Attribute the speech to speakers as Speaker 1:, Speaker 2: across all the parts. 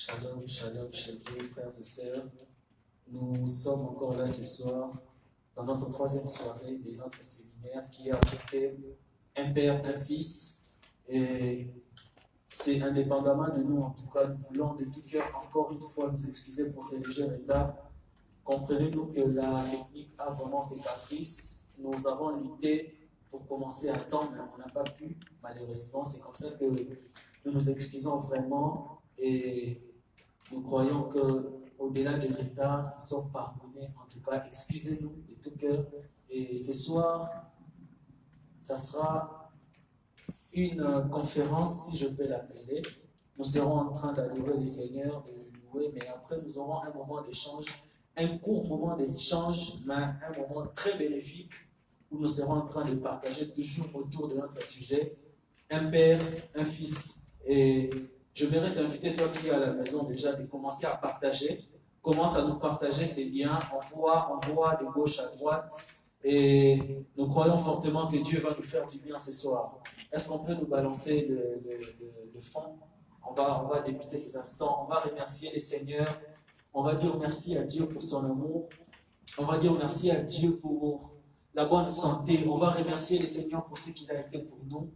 Speaker 1: Shalom, shalom, chers frères et sœurs. Nous sommes encore là ce soir dans notre troisième soirée de notre séminaire qui a pour thème un père, un fils. Et c'est indépendamment de nous, en tout cas, nous voulons de tout cœur encore une fois nous excuser pour ces légers retards. Comprenez-nous que la technique a vraiment ses caprices. Nous avons lutté pour commencer à temps, mais on n'a pas pu, malheureusement. C'est comme ça que nous nous excusons vraiment et nous croyons qu'au-delà des retards, nous sommes pardonnés. En tout cas, excusez-nous de tout cœur. Et ce soir, ça sera une conférence, si je peux l'appeler. Nous serons en train d'adorer le Seigneur, de le louer, mais après nous aurons un moment d'échange, un court moment d'échange, mais un moment très bénéfique où nous serons en train de partager toujours autour de notre sujet, un père, un fils. Et je voudrais t'inviter, toi qui es à la maison déjà, de commencer à partager. Commence à nous partager ces liens. On voit de gauche à droite. Et nous croyons fortement que Dieu va nous faire du bien ce soir. Est-ce qu'on peut nous balancer le fond? On va débuter ces instants. On va remercier le Seigneur. On va dire merci à Dieu pour son amour. On va dire merci à Dieu pour la bonne santé. On va remercier le Seigneur pour ce qu'il a été pour nous.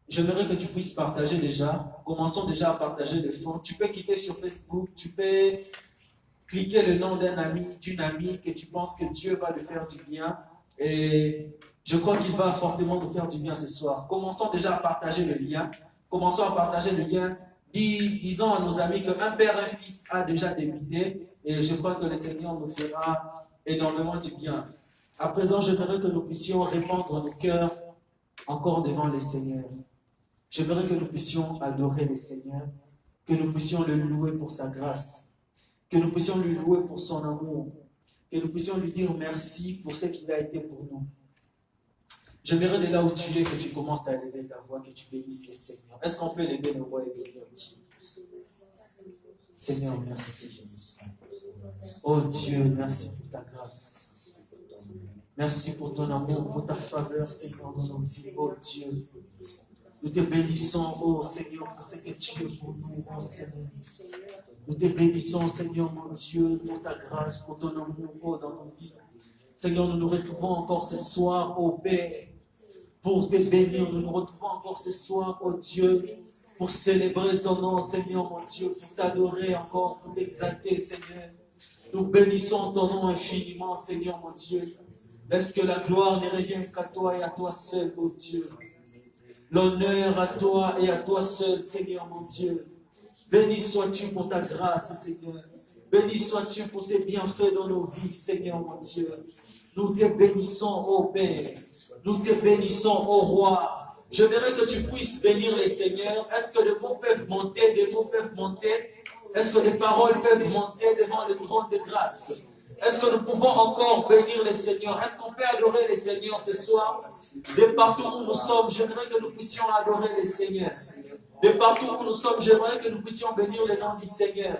Speaker 1: J'aimerais que tu puisses partager déjà. Commençons déjà à partager le fond. Tu peux quitter sur Facebook. Tu peux cliquer le nom d'un ami, d'une amie que tu penses que Dieu va lui faire du bien. Et je crois qu'il va fortement nous faire du bien ce soir. Commençons déjà à partager le lien. Commençons à partager le lien. Disons à nos amis qu'un père, un fils a déjà débuté. Et je crois que le Seigneur nous fera énormément du bien. À présent, j'aimerais que nous puissions répandre nos cœurs encore devant le Seigneur. J'aimerais que nous puissions adorer le Seigneur, que nous puissions le louer pour sa grâce, que nous puissions lui louer pour son amour, que nous puissions lui dire merci pour ce qu'il a été pour nous. J'aimerais de là où tu es que tu commences à élever ta voix, que tu bénisses le Seigneur. Est-ce qu'on peut élever nos voix et bénir Dieu? Seigneur, merci. Oh Dieu, merci pour ta grâce. Merci pour ton amour, pour ta faveur, Seigneur, dans nos vies. Oh Dieu, nous te bénissons, oh Seigneur, pour ce que tu es pour nous, oh Seigneur. Nous te bénissons, Seigneur, mon Dieu, pour ta grâce, pour ton amour, oh, dans nos vies. Seigneur, nous nous retrouvons encore ce soir, oh Père, pour te bénir. Nous nous retrouvons encore ce soir, oh Dieu, pour célébrer ton nom, Seigneur, mon Dieu, pour t'adorer encore, pour t'exalter, Seigneur. Nous bénissons ton nom infiniment, Seigneur, mon Dieu. Laisse que la gloire ne revienne qu'à toi et à toi seul, oh Dieu. L'honneur à toi et à toi seul, Seigneur, mon Dieu. Béni sois-tu pour ta grâce, Seigneur. Béni sois-tu pour tes bienfaits dans nos vies, Seigneur, mon Dieu. Nous te bénissons, ô Père. Nous te bénissons, ô Roi. Je voudrais que tu puisses bénir les seigneurs. Est-ce que les mots peuvent monter? Des mots peuvent monter? Est-ce que les paroles peuvent monter devant le trône de grâce? Est-ce que nous pouvons encore bénir les seigneurs? Est-ce qu'on peut adorer les seigneurs ce soir? De partout où nous sommes, j'aimerais que nous puissions adorer les seigneurs. De partout où nous sommes, j'aimerais que nous puissions bénir le nom du Seigneur.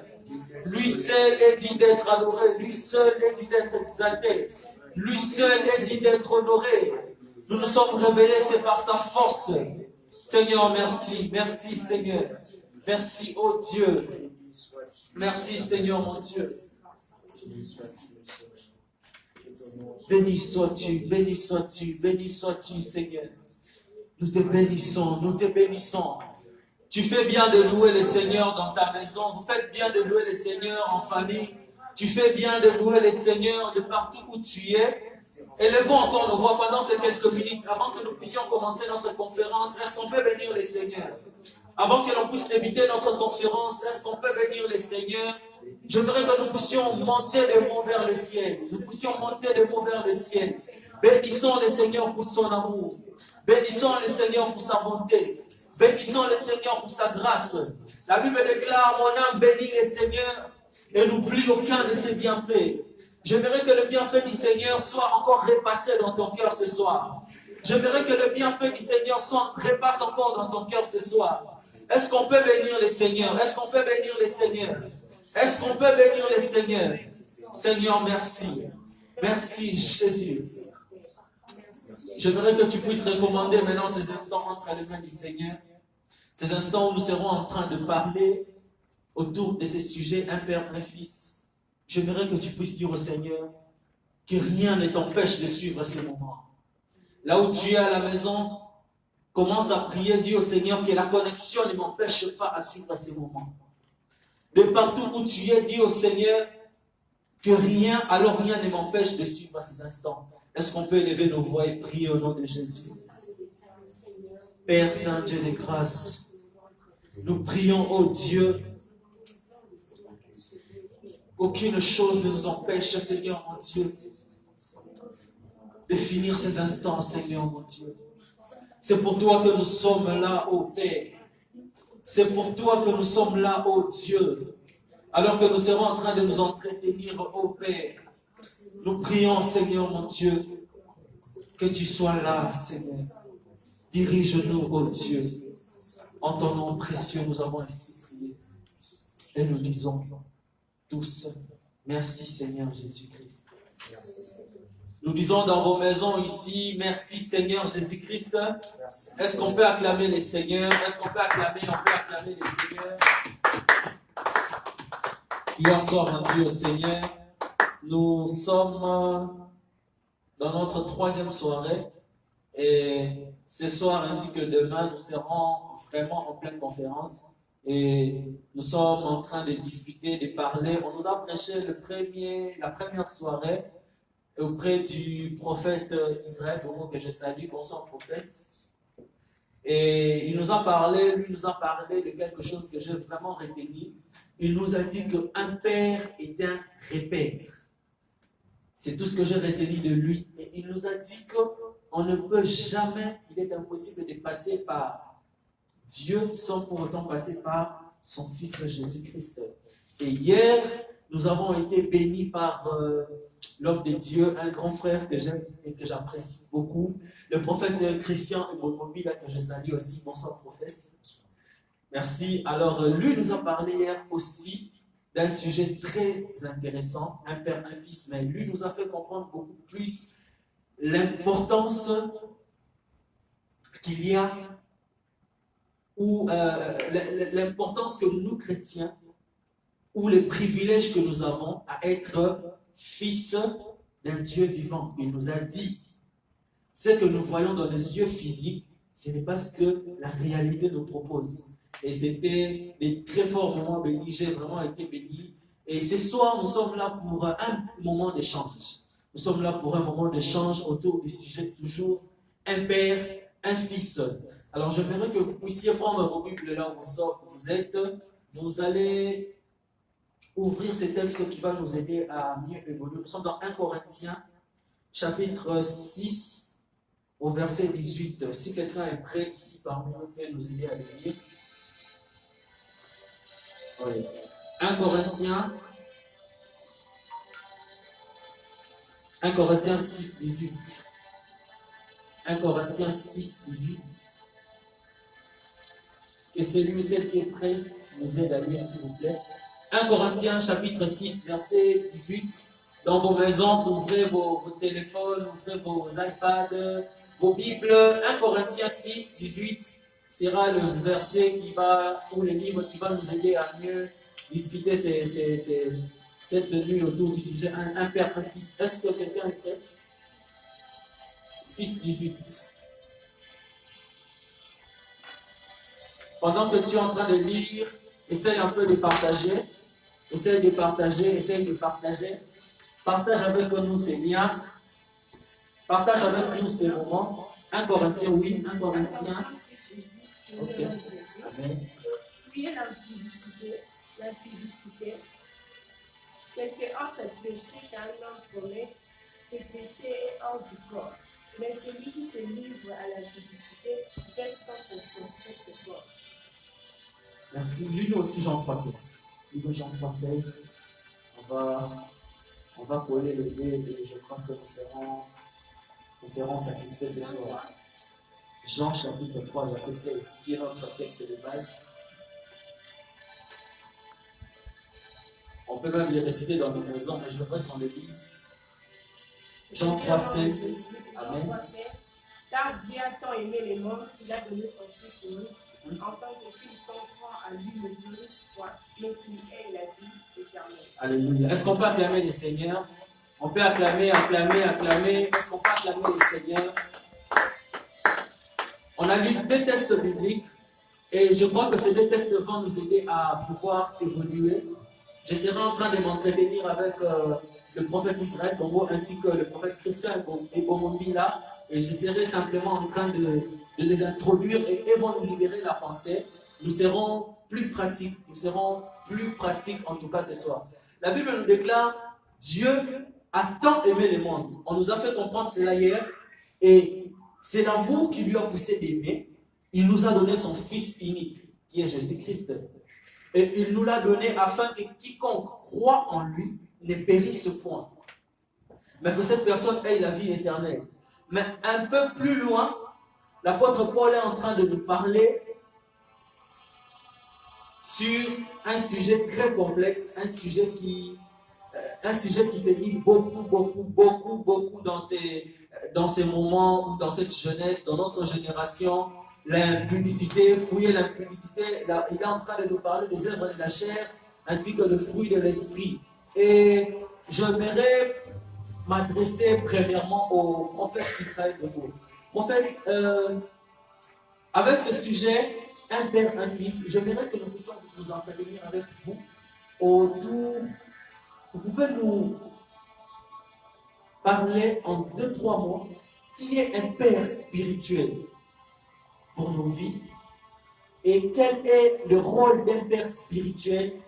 Speaker 1: Lui seul est dit d'être adoré. Lui seul est dit d'être exalté. Lui seul est dit d'être honoré. Nous nous sommes révélés, c'est par sa force. Seigneur, merci. Merci, Seigneur. Merci, oh Dieu. Merci, Seigneur, mon Dieu. Béni sois-tu, béni sois-tu, béni sois-tu, Seigneur. Nous te bénissons, nous te bénissons. Tu fais bien de louer le Seigneur dans ta maison. Vous faites bien de louer le Seigneur en famille. Tu fais bien de louer le Seigneur de partout où tu es. Élevons encore nos voix pendant ces quelques minutes avant que nous puissions commencer notre conférence. Est-ce qu'on peut bénir le Seigneur? Avant que l'on puisse débuter notre conférence, est-ce qu'on peut bénir le Seigneur? Je voudrais que nous puissions monter les mots vers le ciel. Nous puissions monter les mots vers le ciel. Bénissons le Seigneur pour son amour. Bénissons le Seigneur pour sa bonté. Bénissons le Seigneur pour sa grâce. La Bible déclare, mon âme bénit le Seigneur et n'oublie aucun de ses bienfaits. J'aimerais que le bienfait du Seigneur soit encore repassé dans ton cœur ce soir. J'aimerais que le bienfait du Seigneur repasse encore dans ton cœur ce soir. Est-ce qu'on peut bénir le Seigneur? Est-ce qu'on peut bénir le Seigneur? Est-ce qu'on peut bénir le Seigneur? Seigneur, merci. Merci, Jésus. J'aimerais que tu puisses recommander maintenant ces instants entre les mains du Seigneur. Ces instants où nous serons en train de parler autour de ces sujets, un père, un fils, j'aimerais que tu puisses dire au Seigneur que rien ne t'empêche de suivre ces moments. Là où tu es à la maison, commence à prier, dis au Seigneur que la connexion ne m'empêche pas à suivre ces moments. De partout où tu es, dis au Seigneur que rien, alors rien ne m'empêche de suivre ces instants. Est-ce qu'on peut élever nos voix et prier au nom de Jésus? Père Saint, Dieu de grâce, nous prions, ô Dieu, aucune chose ne nous empêche, Seigneur mon Dieu, de finir ces instants, Seigneur mon Dieu. C'est pour toi que nous sommes là, ô Père. C'est pour toi que nous sommes là, ô Dieu. Alors que nous serons en train de nous entretenir, ô Père. Nous prions, Seigneur mon Dieu, que tu sois là, Seigneur. Dirige-nous, ô Dieu. En ton nom précieux, nous avons ainsi prié. Et nous disons tous, merci Seigneur Jésus-Christ. Nous disons dans vos maisons ici, merci Seigneur Jésus-Christ. Est-ce qu'on peut acclamer les Seigneurs? Est-ce qu'on peut acclamer? On peut acclamer les Seigneurs. Gloire soit rendue au Seigneur. Nous sommes dans notre troisième soirée. Et ce soir ainsi que demain, nous serons vraiment en pleine conférence. Et nous sommes en train de discuter, de parler. On nous a prêché la première soirée auprès du prophète Israël, au nom que je salue, bonsoir prophète. Et il nous a parlé, lui nous a parlé de quelque chose que j'ai vraiment retenu. Il nous a dit qu'un père est un repère. C'est tout ce que j'ai retenu de lui. Et il nous a dit qu'on ne peut jamais, il est impossible de passer par Dieu sans pour autant passer par son Fils Jésus-Christ. Et hier, nous avons été bénis par l'homme de Dieu, un grand frère que j'aime et que j'apprécie beaucoup, le prophète Christian Mobile, que je salue aussi. Bonsoir prophète. Merci. Alors, lui nous a parlé hier aussi d'un sujet très intéressant, un père, un fils, mais lui nous a fait comprendre beaucoup plus l'importance qu'il y a, ou l'importance que nous, chrétiens, ou les privilèges que nous avons à être fils d'un Dieu vivant. Il nous a dit, ce que nous voyons dans les yeux physiques, ce n'est pas ce que la réalité nous propose. Et c'était des très forts moments bénis, j'ai vraiment été béni. Et ce soir, nous sommes là pour un moment d'échange. Nous sommes là pour un moment d'échange autour du sujet toujours un père, un fils. Alors j'aimerais que vous puissiez prendre vos Bibles là où vous êtes. Vous allez ouvrir ces textes qui va nous aider à mieux évoluer. Nous sommes dans 1 Corinthiens, chapitre 6, au verset 18. Si quelqu'un est prêt ici parmi nous, peut nous aider à le lire. Oh yes. 1 Corinthiens 6, 18. 1 Corinthiens 6, 18. Que celui ou celle qui est prêt nous aide à lire, s'il vous plaît. 1 Corinthiens chapitre 6, verset 18. Dans vos maisons, ouvrez vos téléphones, ouvrez vos iPads, vos Bibles. 1 Corinthiens 6, 18 sera le verset ou le livre qui va nous aider à mieux discuter cette nuit autour du sujet un père, un fils. Est-ce que quelqu'un est prêt? 6, 18. Pendant que tu es en train de lire, essaye un peu de partager. Essaye de partager. Partage avec nous ces liens. Partage avec nous ces moments. 1 Corinthiens, oui, 1 Corinthiens. Ok. Amen.
Speaker 2: Fuyez l'impudicité. Quelque autre péché qu'un homme commet, ce péché est hors du corps. Mais celui qui se livre à l'impudicité pêche contre son propre corps.
Speaker 1: Merci. Lis-nous aussi Jean 3,16. Lis-nous Jean 3,16. On va coller le dé et je crois que nous serons satisfaits ce soir. Jean chapitre 3, verset 16, qui est notre texte de base. On peut même les réciter dans nos maisons, mais je voudrais qu'on le lise. Jean 3,16. Amen.
Speaker 2: Car Dieu a tant aimé les morts qu'il a donné son Fils unique, Enfin, que quiconque croit à lui ne périsse point, mais qu'il ait la vie éternelle.
Speaker 1: Alléluia. Est-ce qu'on peut acclamer le Seigneur? On peut acclamer, acclamer, acclamer. Est-ce qu'on peut acclamer le Seigneur? On a lu 2 textes bibliques et je crois que ces 2 textes vont nous aider à pouvoir évoluer. Je serai en train de m'entretenir avec le prophète Israël Congo ainsi que le prophète Christian Omondi là, et je serai simplement en train de les introduire et ils vont nous libérer la pensée. Nous serons plus pratiques, en tout cas ce soir. La Bible nous déclare, Dieu a tant aimé le monde. On nous a fait comprendre cela hier et c'est l'amour qui lui a poussé d'aimer. Il nous a donné son Fils unique, qui est Jésus-Christ. Et il nous l'a donné afin que quiconque croit en lui ne périsse point, mais que cette personne ait la vie éternelle. Mais un peu plus loin, l'apôtre Paul est en train de nous parler sur un sujet très complexe, un sujet qui se dit beaucoup dans ces moments ou dans cette jeunesse, dans notre génération. L'impudicité, fouiller l'impudicité, il est en train de nous parler des œuvres de la chair ainsi que des fruits de l'esprit. Et j'aimerais m'adresser premièrement au prophète Israël de Dieu. Prophète, avec ce sujet, un père, un fils, j'aimerais que nous puissions nous entretenir avec vous autour. Vous pouvez nous parler en 2-3 mots qui est un père spirituel pour nos vies et quel est le rôle d'un père spirituel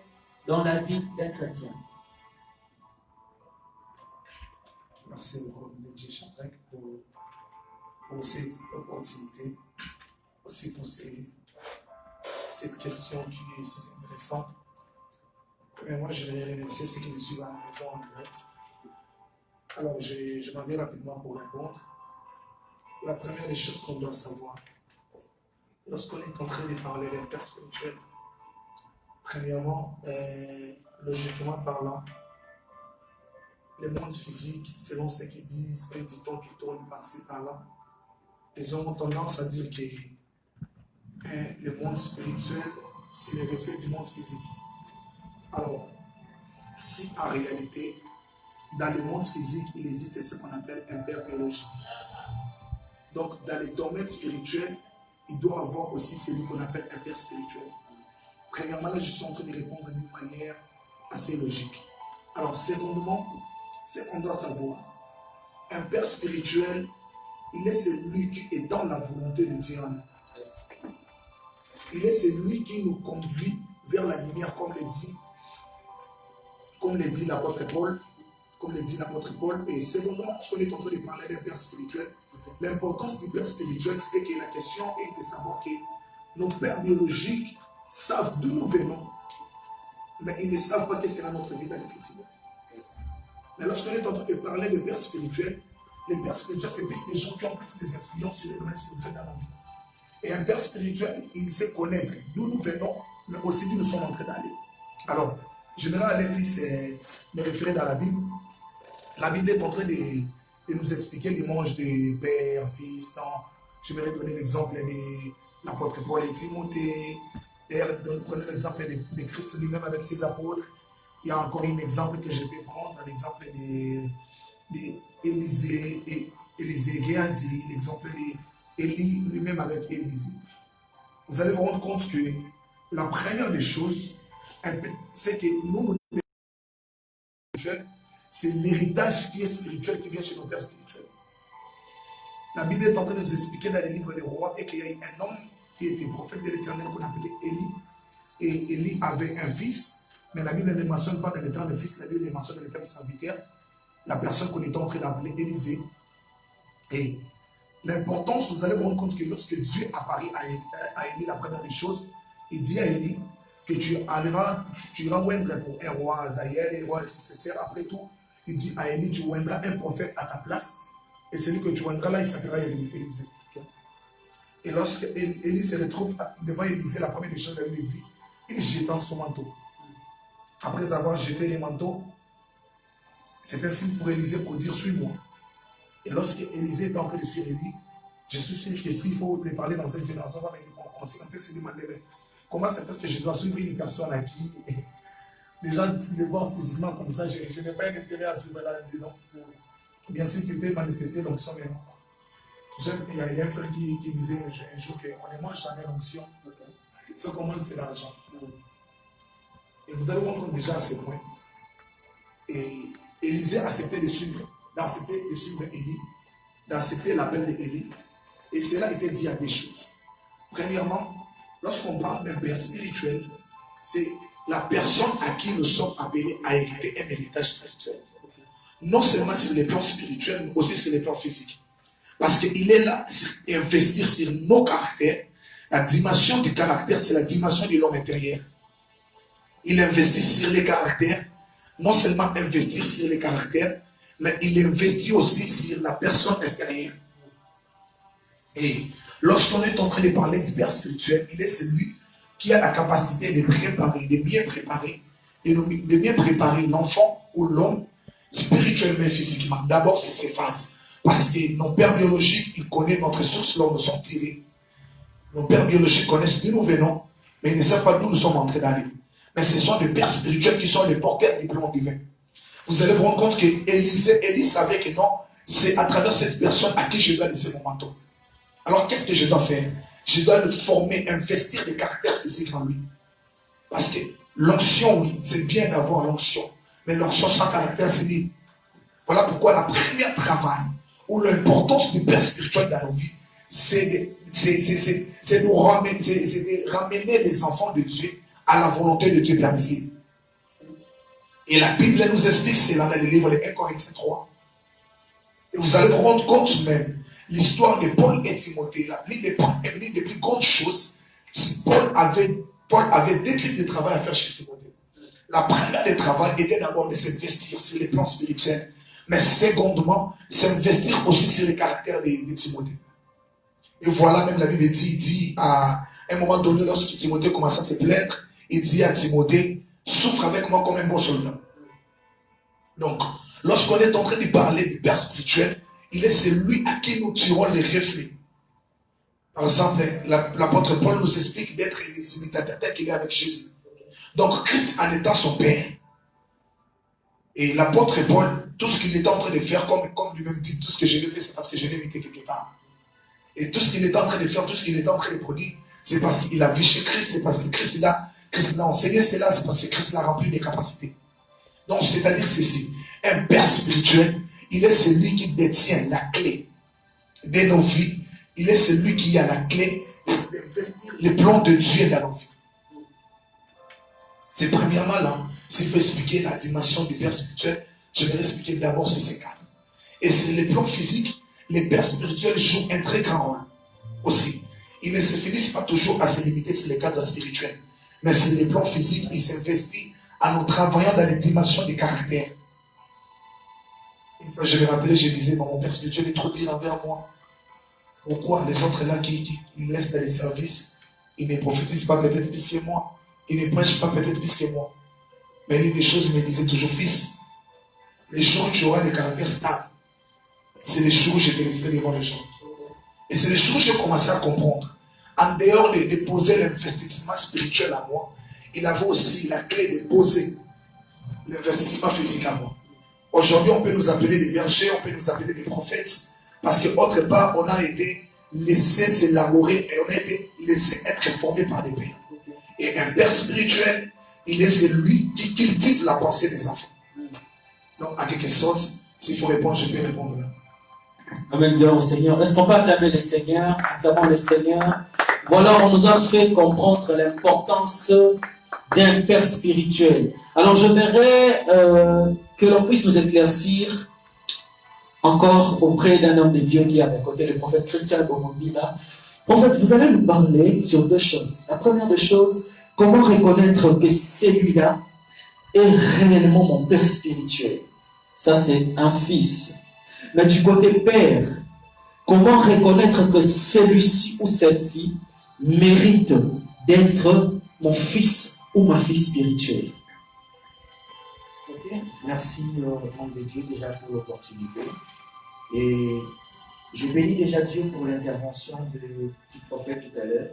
Speaker 1: dans la vie d'un chrétien.
Speaker 3: Merci beaucoup, DJ Chadrac, pour cette opportunité, aussi pour cette question qui est aussi intéressante. Premièrement, je vais remercier ceux qui me suivent à la maison en direct. Alors, je m'en vais rapidement pour répondre. La première des choses qu'on doit savoir, lorsqu'on est en train de parler d'un père spirituel, premièrement, logiquement parlant, le monde physique, selon ce qu'ils disent, un dit-on qui tourne par-ci par-là, les hommes ont tendance à dire que le monde spirituel, c'est le reflet du monde physique. Alors, si en réalité, dans le monde physique, il existe ce qu'on appelle un père biologique. Donc, dans les domaines spirituels, il doit avoir aussi celui qu'on appelle un père spirituel. Premièrement, là, je suis en train de répondre d'une manière assez logique. Alors, secondement, c'est qu'on doit savoir, un père spirituel, il est celui qui est dans la volonté de Dieu. Il est celui qui nous conduit vers la lumière, comme le dit l'apôtre Paul. Et secondement, parce qu'on est en train de parler d'un père spirituel, l'importance du père spirituel, c'est que la question est de savoir que nos pères biologiques savent d'où nous venons, mais ils ne savent pas que c'est notre vie dans le futur. Mais lorsqu'on est en train de parler de pères spirituels, les pères spirituels, c'est plus des gens qui ont plus des influences sur les domaines spirituels dans la vie. Et un père spirituel, il sait connaître d'où nous venons, mais aussi d'où nous sommes en train d'aller. Alors, j'aimerais aller plus me référer dans la Bible. La Bible est en train de nous expliquer l'image de père, fils. J'aimerais donner l'exemple de l'apôtre Paul et Timothée. Donner l'exemple de Christ lui-même avec ses apôtres. Il y a encore un exemple que je peux prendre, l'exemple d'Élisée, Géasi, l'exemple d'Élie lui-même avec Élisée. Vous allez vous rendre compte que la première des choses, c'est que nous, c'est l'héritage qui est spirituel qui vient chez nos pères spirituels. La Bible est en train de nous expliquer dans les livres des rois et qu'il y a un homme qui était prophète de l'Éternel qu'on appelait Élie. Et Élie avait un fils, mais la Bible ne mentionne pas dans le temps de fils, la Bible mentionne dans le temps de serviteur, la personne qu'on est en train d'appeler Élisée. Et l'importance, vous allez vous rendre compte que lorsque Dieu apparaît à Élie, la première des choses, il dit à Élie que tu iras oindre pour un roi Azaïel, un roi nécessaire. Après tout, il dit à Élie, tu oindras un prophète à ta place, et celui que tu oindras là, il s'appellera Élisée. Et lorsque Élie se retrouve devant Élisée, la première des choses, il dit, il jeta son manteau. Après avoir jeté les manteaux, c'est un signe pour Élisée pour dire, suis-moi. Et lorsque Élisée est en train de suivre Élie, je suis sûr que s'il faut les parler dans cette génération, commencé à se demander, mais comment ça fait que je dois suivre une personne à qui, déjà, si les voir physiquement comme ça, je n'ai pas intérêt à suivre là-dedans. Bien sûr, tu peux manifester l'onction, mais il y a un frère qui disait un jour qu'on ne mange jamais l'onction. Ce qu'on mange, c'est l'argent. Et vous allez vous rendre compte déjà à ce point. Et Élisée acceptait de suivre, Élie, d'accepter l'appel d'Élie. Et cela était dit à des choses. Premièrement, lorsqu'on parle d'un père spirituel, c'est la personne à qui nous sommes appelés à hériter un héritage spirituel. Non seulement sur les plans spirituels, mais aussi sur les plans physiques. Parce qu'il est là pour investir sur nos caractères. La dimension du caractère, c'est la dimension de l'homme intérieur. Il investit sur les caractères. Non seulement investir sur les caractères, mais il investit aussi sur la personne extérieure. Et lorsqu'on est en train de parler du père spirituel, il est celui qui a la capacité de préparer, de bien préparer l'enfant ou l'homme spirituellement et physiquement. D'abord, c'est ses phases. Parce que nos pères biologiques, ils connaissent notre source là où nous sommes tirés. Nos pères biologiques connaissent d'où nous venons, mais ils ne savent pas d'où nous sommes en train d'aller. Mais ce sont des pères spirituels qui sont les porteurs du plan divin. Vous allez vous rendre compte que Élie savait que non, c'est à travers cette personne à qui je dois laisser mon manteau. Alors qu'est-ce que je dois faire? Je dois le former, investir des caractères physiques en lui. Parce que l'onction, oui, c'est bien d'avoir l'onction. Mais l'onction sans caractère, c'est libre. Voilà pourquoi la première travail, ou l'importance du père spirituel dans nos vies, c'est de ramener les enfants de Dieu à la volonté de Dieu permissible. Et la Bible nous explique cela dans le livre de 1 Corinthiens 3. Et vous allez vous rendre compte même, l'histoire de Paul et Timothée, l'une des plus grandes choses, Paul avait deux types de travail à faire chez Timothée. La première des travaux était d'abord de s'investir sur les plans spirituels, mais secondement, s'investir aussi sur les caractères de Timothée. Et voilà, même la Bible dit à un moment donné, lorsque Timothée commence à se plaindre, il dit à Timothée, souffre avec moi comme un bon soldat. Donc, lorsqu'on est en train de parler du père spirituel, il est celui à qui nous tirons les reflets. Par exemple, l'apôtre Paul nous explique d'être les imitateurs qu'il est avec Jésus. Donc, Christ en étant son père, et l'apôtre Paul, tout ce qu'il était en train de faire, comme lui-même dit, tout ce que je l'ai fait, c'est parce que je l'ai imité quelque part. Et tout ce qu'il était en train de faire, tout ce qu'il était en train de produire, c'est parce qu'il a vu chez Christ, c'est parce que Christ l'a enseigné cela, c'est parce que Christ l'a rempli des capacités. Donc, c'est-à-dire ceci, un père spirituel, il est celui qui détient la clé de nos vies. Il est celui qui a la clé d'investir les plans de Dieu dans nos vies. C'est premièrement là, s'il faut expliquer la dimension du père spirituel, je vais l'expliquer d'abord sur ces cadres. Et sur les plans physiques, les pères spirituels jouent un très grand rôle aussi. Ils ne se finissent pas toujours à se limiter sur les cadres spirituels. Mais sur les plans physiques, ils s'investissent en nous travaillant dans les dimensions des caractères. Une fois, je me rappelais, je disais, mon père spirituel est trop dur envers moi. Pourquoi les autres là qui me laissent dans les services, ils ne prophétisent pas peut-être plus que moi. Ils ne prêchent pas peut-être plus que moi. Mais l'une des choses, il me disait toujours, fils, les jours où tu auras des caractères stables, c'est les jours où je te laisserai devant les gens. Et c'est les jours où j'ai commencé à comprendre. En dehors de poser l'investissement spirituel à moi, il avait aussi la clé de poser l'investissement physique à moi. Aujourd'hui, on peut nous appeler des bergers, on peut nous appeler des prophètes, parce qu'autre part, on a été laissé s'élaborer et on a été laissé être formé par des pères. Et un père spirituel, il est celui qui cultive la pensée des enfants. Donc, à quelque sorte, s'il faut répondre, je peux répondre là.
Speaker 1: Amen, gloire au Seigneur. Est-ce qu'on peut acclamer le Seigneur? Acclamons le Seigneur. Voilà, on nous a fait comprendre l'importance d'un père spirituel. Alors, j'aimerais que l'on puisse nous éclaircir encore auprès d'un homme de Dieu qui est à mes côtés, le prophète Christian Bomobila. Prophète, vous allez nous parler sur deux choses. La première des choses, comment reconnaître que celui-là est réellement mon père spirituel. Ça, c'est un fils. Mais du côté père, comment reconnaître que celui-ci ou celle-ci mérite d'être mon fils ou ma fille spirituelle?
Speaker 4: Ok, merci homme de Dieu déjà pour l'opportunité. Et je bénis déjà Dieu pour l'intervention du prophète tout à l'heure.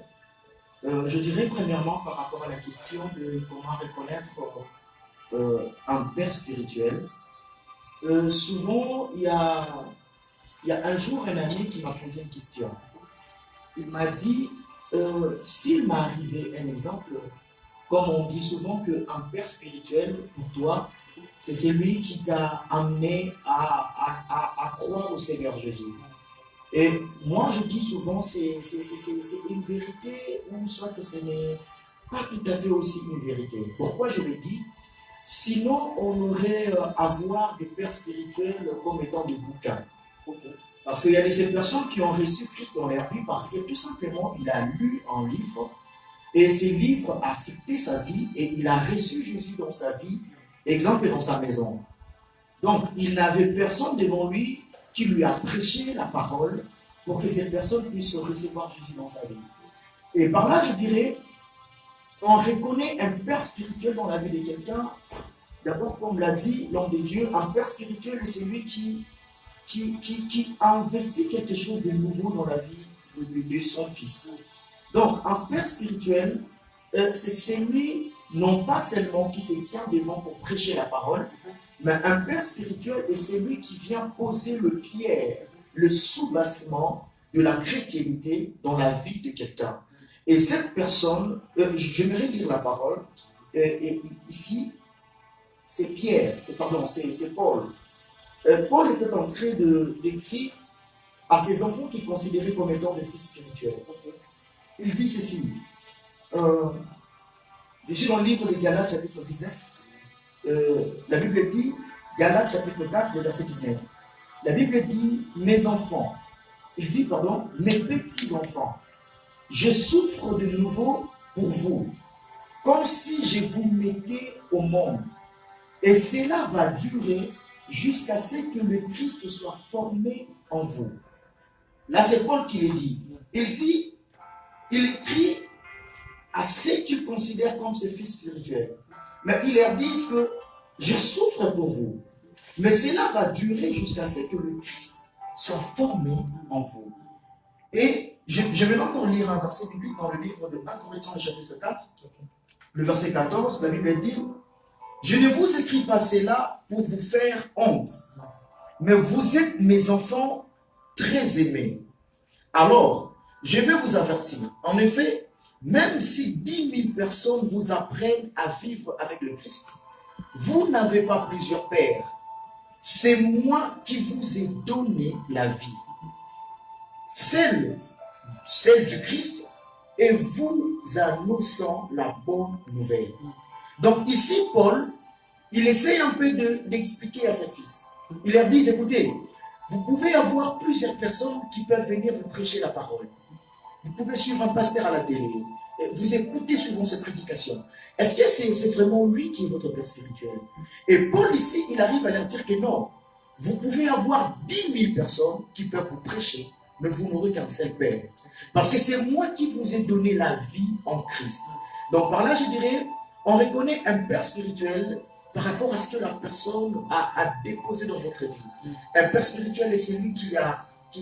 Speaker 4: Je dirais premièrement par rapport à la question de comment reconnaître un père spirituel. Souvent, il y a un jour un ami qui m'a posé une question. Il m'a dit, s'il m'est arrivé un exemple, comme on dit souvent qu'un père spirituel, pour toi, c'est celui qui t'a amené à croire au Seigneur Jésus. Et moi, je dis souvent, c'est une vérité, ou soit ce n'est pas tout à fait aussi une vérité. Pourquoi je le dis? Sinon, on aurait à voir des pères spirituels comme étant des bouquins. Parce qu'il y a de ces personnes qui ont reçu Christ dans leur vie parce que tout simplement, il a lu un livre et ce livre a affecté sa vie et il a reçu Jésus dans sa vie, exemple dans sa maison. Donc, il n'avait personne devant lui qui lui a prêché la parole pour que cette personne puisse recevoir Jésus dans sa vie. Et par là, je dirais, on reconnaît un père spirituel dans la vie de quelqu'un. D'abord, comme l'a dit l'homme de Dieu, un père spirituel, c'est celui qui a investi quelque chose de nouveau dans la vie de son fils. Donc, un père spirituel, c'est celui, non pas seulement qui se tient devant pour prêcher la parole, mais un père spirituel est celui qui vient poser le pierre, le soubassement de la chrétienté dans la vie de quelqu'un. Et cette personne, j'aimerais lire la parole, et ici, c'est Pierre, pardon, c'est Paul. Paul était en train d'écrire à ses enfants qu'il considérait comme étant des fils spirituels. Il dit ceci. Je suis dans le livre de Galates, chapitre 19. La Bible dit, Galates, chapitre 4, le verset 19. La Bible dit, mes enfants. Il dit, pardon, mes petits enfants. Je souffre de nouveau pour vous, comme si je vous mettais au monde. Et cela va durer jusqu'à ce que le Christ soit formé en vous. Là, c'est Paul qui le dit. Il écrit à ceux qu'il considère comme ses fils spirituels. Mais il leur dit que je souffre pour vous. Mais cela va durer jusqu'à ce que le Christ soit formé en vous. Et je vais encore lire un verset biblique dans le livre de 1 Corinthiens, chapitre 4, le verset 14. La Bible dit, je ne vous écris pas cela pour vous faire honte, mais vous êtes mes enfants très aimés. Alors, je vais vous avertir. En effet, même si 10 000 personnes vous apprennent à vivre avec le Christ, vous n'avez pas plusieurs pères. C'est moi qui vous ai donné la vie. Celle du Christ, et vous annonçant la bonne nouvelle. Donc ici, Paul, il essaye un peu d'expliquer à ses fils. Il leur dit, écoutez, vous pouvez avoir plusieurs personnes qui peuvent venir vous prêcher la parole. Vous pouvez suivre un pasteur à la télé. Vous écoutez souvent ses prédications. Est-ce que c'est vraiment lui qui est votre père spirituel? Et Paul ici, il arrive à leur dire que non. Vous pouvez avoir 10 000 personnes qui peuvent vous prêcher, mais vous n'aurez qu'un seul père. Parce que c'est moi qui vous ai donné la vie en Christ. Donc par là, je dirais, on reconnaît un père spirituel par rapport à ce que la personne a déposé dans votre vie. Un père spirituel est celui qui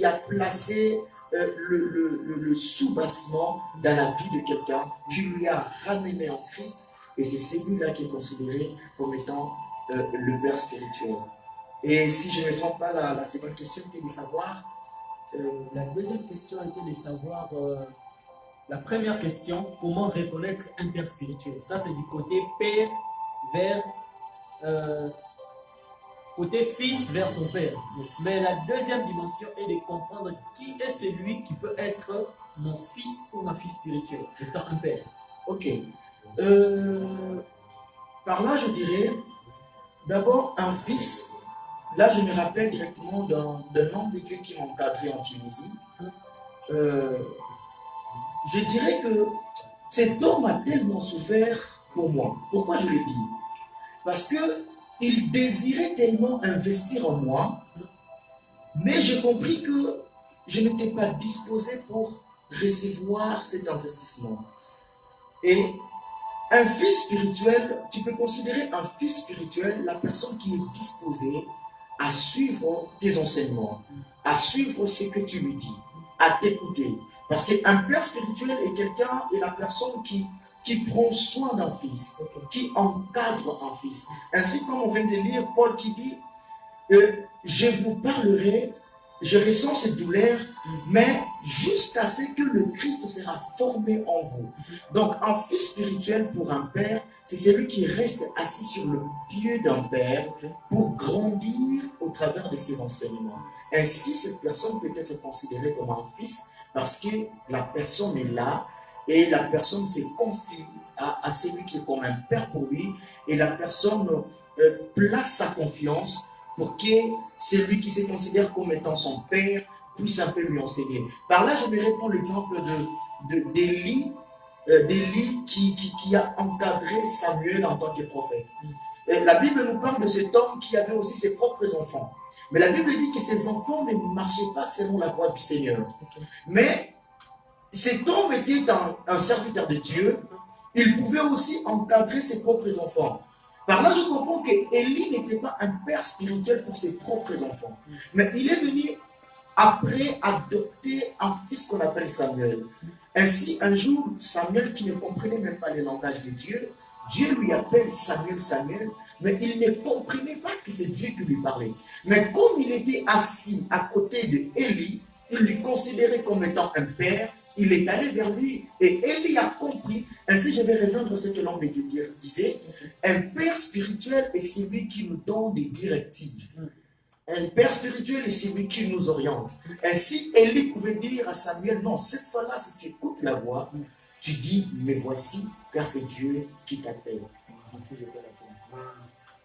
Speaker 4: a placé le soubassement dans la vie de quelqu'un, qui lui a ramené en Christ, et c'est celui-là qui est considéré comme étant le père spirituel. Et si je ne me trompe pas, la seconde question était de savoir...
Speaker 1: La deuxième question était de savoir... la première question, comment reconnaître un père spirituel? Ça, c'est du côté père vers... côté fils vers son père. Mais la deuxième dimension est de comprendre qui est celui qui peut être mon fils ou ma fille spirituelle, étant un père.
Speaker 4: Ok. Par là, je dirais, d'abord, un fils. Là, je me rappelle directement d'un homme de Dieu qui m'a encadré en Tunisie. Je dirais que cet homme a tellement souffert pour moi. Pourquoi je le dis? Parce qu'il désirait tellement investir en moi, mais j'ai compris que je n'étais pas disposé pour recevoir cet investissement. Et un fils spirituel, tu peux considérer un fils spirituel la personne qui est disposée à suivre tes enseignements, à suivre ce que tu lui dis, à t'écouter. Parce qu'un père spirituel est quelqu'un, est la personne qui prend soin d'un fils, qui encadre un fils. Ainsi, comme on vient de lire, Paul qui dit, je vous parlerai, je ressens cette douleur, mais jusqu'à ce que le Christ sera formé en vous. Donc, un fils spirituel pour un père, c'est celui qui reste assis sur le pied d'un père pour grandir au travers de ses enseignements. Ainsi, cette personne peut être considérée comme un fils parce que la personne est là et la personne se confie à celui qui est comme un père pour lui et la personne place sa confiance pour que celui qui se considère comme étant son père puisse un peu lui enseigner. Par là, je vais répondre l'exemple d'Élie qui a encadré Samuel en tant que prophète. La Bible nous parle de cet homme qui avait aussi ses propres enfants. Mais la Bible dit que ses enfants ne marchaient pas selon la voie du Seigneur. Mais cet homme était un serviteur de Dieu. Il pouvait aussi encadrer ses propres enfants. Par là, je comprends qu'Élie n'était pas un père spirituel pour ses propres enfants. Mais il est venu après adopter un fils qu'on appelle Samuel. Ainsi, un jour, Samuel, qui ne comprenait même pas le langage de Dieu, Dieu lui appelle Samuel, Samuel, mais il ne comprenait pas que c'est Dieu qui lui parlait. Mais comme il était assis à côté d'Élie, il lui considérait comme étant un père, il est allé vers lui et Élie a compris. Ainsi, je vais rejoindre ce que l'homme de Dieu disait. Un père spirituel est celui qui nous donne des directives. Un père spirituel est celui qui nous oriente. Ainsi, Élie pouvait dire à Samuel, non, cette fois-là, si tu écoutes la voix, tu dis, me voici, car c'est Dieu qui t'appelle.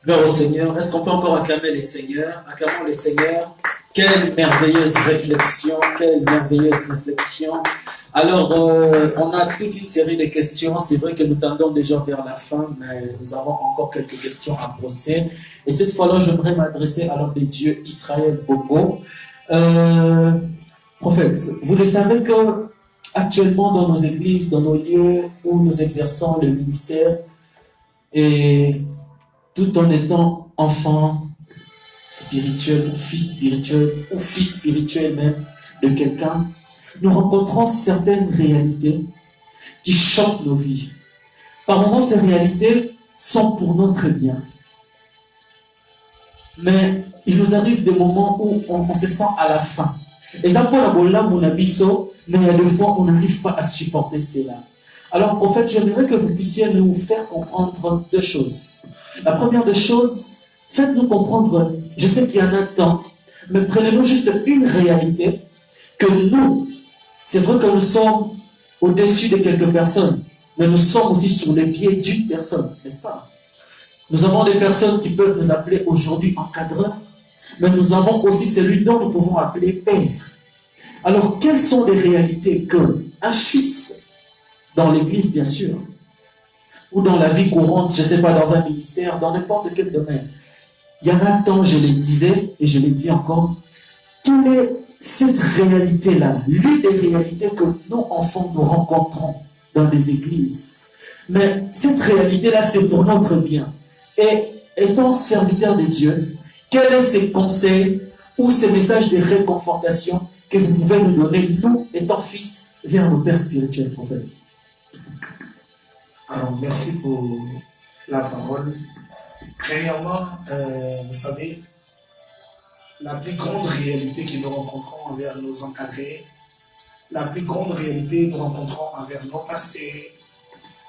Speaker 1: Gloire au Seigneur. Est-ce qu'on peut encore acclamer les seigneurs? Acclamons les seigneurs. Quelle merveilleuse réflexion, quelle merveilleuse réflexion. Alors, on a toute une série de questions. C'est vrai que nous tendons déjà vers la fin, mais nous avons encore quelques questions à poser. Et cette fois-là, j'aimerais m'adresser à l'homme de Dieu, Israël Bobo. Prophète, vous le savez que actuellement dans nos églises, dans nos lieux où nous exerçons le ministère, et tout en étant enfant spirituel, fils spirituel même de quelqu'un, nous rencontrons certaines réalités qui choquent nos vies. Par moments, ces réalités sont pour notre bien. Mais il nous arrive des moments où on se sent à la fin. Et ça, pour la bola, mon abisso, mais il y a des fois, on n'arrive pas à supporter cela. Alors, prophète, j'aimerais que vous puissiez nous faire comprendre deux choses. La première des choses, faites-nous comprendre, je sais qu'il y en a tant, mais prenez-nous juste une réalité, que nous, c'est vrai que nous sommes au-dessus de quelques personnes, mais nous sommes aussi sur les pieds d'une personne, n'est-ce pas? Nous avons des personnes qui peuvent nous appeler aujourd'hui encadreurs, mais nous avons aussi celui dont nous pouvons appeler père. Alors, quelles sont les réalités qu'un fils, dans l'église bien sûr, ou dans la vie courante, je ne sais pas, dans un ministère, dans n'importe quel domaine, il y en a tant, je le disais, et je le dis encore, quelle est cette réalité-là, l'une des réalités que nous, enfants, nous rencontrons dans les églises. Mais cette réalité-là, c'est pour notre bien. Et étant serviteur de Dieu, quels sont ces conseils ou ces messages de réconfortation que vous pouvez nous donner, nous, étant fils, vers nos pères spirituels, prophètes?
Speaker 3: Alors, merci pour la parole. Premièrement, vous savez, la plus grande réalité que nous rencontrons envers nos encadrés, la plus grande réalité que nous rencontrons envers nos pasteurs,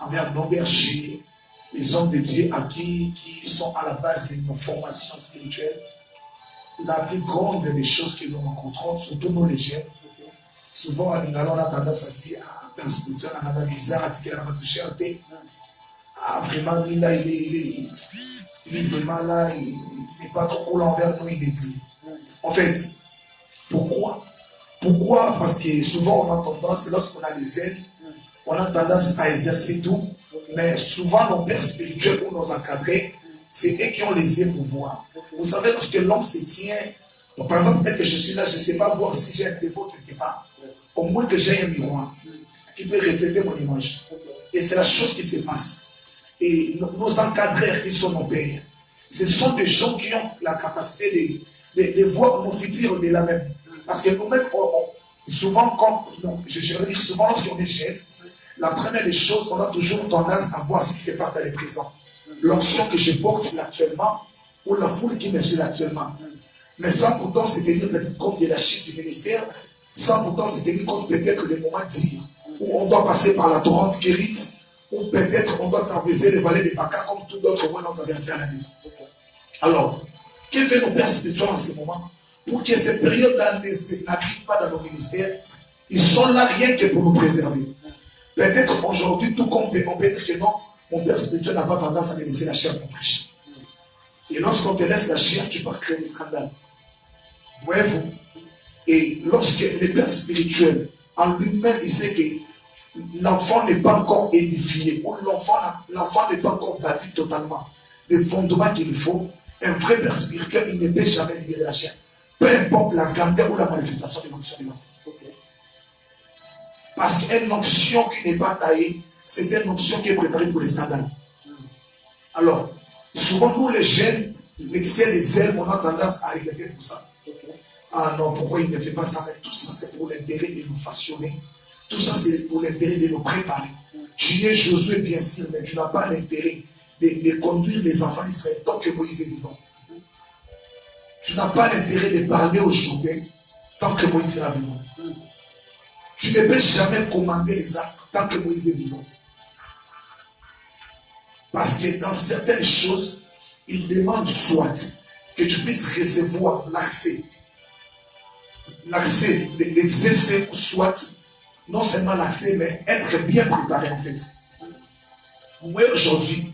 Speaker 3: envers nos bergers, les hommes de Dieu qui sont à la base de nos formations spirituelles, la plus grande des choses que nous rencontrons, surtout nous les jeunes, souvent on a tendance à dire, père spirituel, on a bizarre, à dire qu'il n'a pas touché un thé. Ah, vraiment, lui là, il est vraiment là, il n'est pas trop cool envers nous, il est dit. En fait, pourquoi? Pourquoi? Parce que souvent on a tendance, lorsqu'on a des ailes, on a tendance à exercer tout, mais souvent nos pères spirituels ou nos encadrés, c'est eux qui ont les ailes pour voir. Vous savez, lorsque l'homme se tient, donc, par exemple, peut-être que je suis là, je ne sais pas voir si j'ai un défaut quelque part, au moins que j'ai un miroir qui peut refléter mon image. Et c'est la chose qui se passe. Et nos encadreurs qui sont nos pères, ce sont des gens qui ont la capacité de voir nos futurs de la même. Parce que nous-mêmes, souvent, je veux dire, souvent lorsqu'on est jeune, la première des choses, on a toujours tendance à voir ce qui se passe dans les présents. L'onction que je porte actuellement, ou la foule qui me suit actuellement. Mais sans pourtant se tenir peut-être compte de la chute du ministère, sans pourtant se tenir compte peut-être des moments dits où on doit passer par la torrente Kérit, ou peut-être on doit traverser les vallées des Baka comme tout d'autres mois ont traversé à la vie. Alors, que fait nos pères spirituels en ce moment pour que ces périodes-là n'arrivent pas dans nos ministères? Ils sont là rien que pour nous préserver. Peut-être aujourd'hui, tout comme on peut dire que non, mon père spirituel n'a pas tendance à me laisser la chair pour prêcher. Et lorsqu'on te laisse la chair, tu peux créer des scandales. Voyez-vous? Et lorsque le père spirituel, en lui-même, il sait que l'enfant n'est pas encore édifié, ou l'enfant n'est pas encore bâti totalement des fondements qu'il faut, un vrai père spirituel, il ne peut jamais libérer la chair. Peu importe la grandeur ou la manifestation de l'onction de l'enfant. Parce qu'une onction qui n'est pas taillée, c'est une onction qui est préparée pour les scandales. Alors, souvent nous les jeunes, l'excès des ailes, on a tendance à regretter tout ça. Ah non, pourquoi il ne fait pas ça? Mais tout ça, c'est pour l'intérêt de nous façonner. Tout ça, c'est pour l'intérêt de nous préparer. Tu es Josué, bien sûr, mais tu n'as pas l'intérêt de conduire les enfants d'Israël tant que Moïse est vivant. Tu n'as pas l'intérêt de parler aux Jourdains tant que Moïse sera vivant. Tu ne peux jamais commander les astres tant que Moïse est vivant. Parce que dans certaines choses, il demande soit que tu puisses recevoir l'accès, les essais, ou soit, non seulement l'accès, mais être bien préparé en fait. Vous voyez aujourd'hui,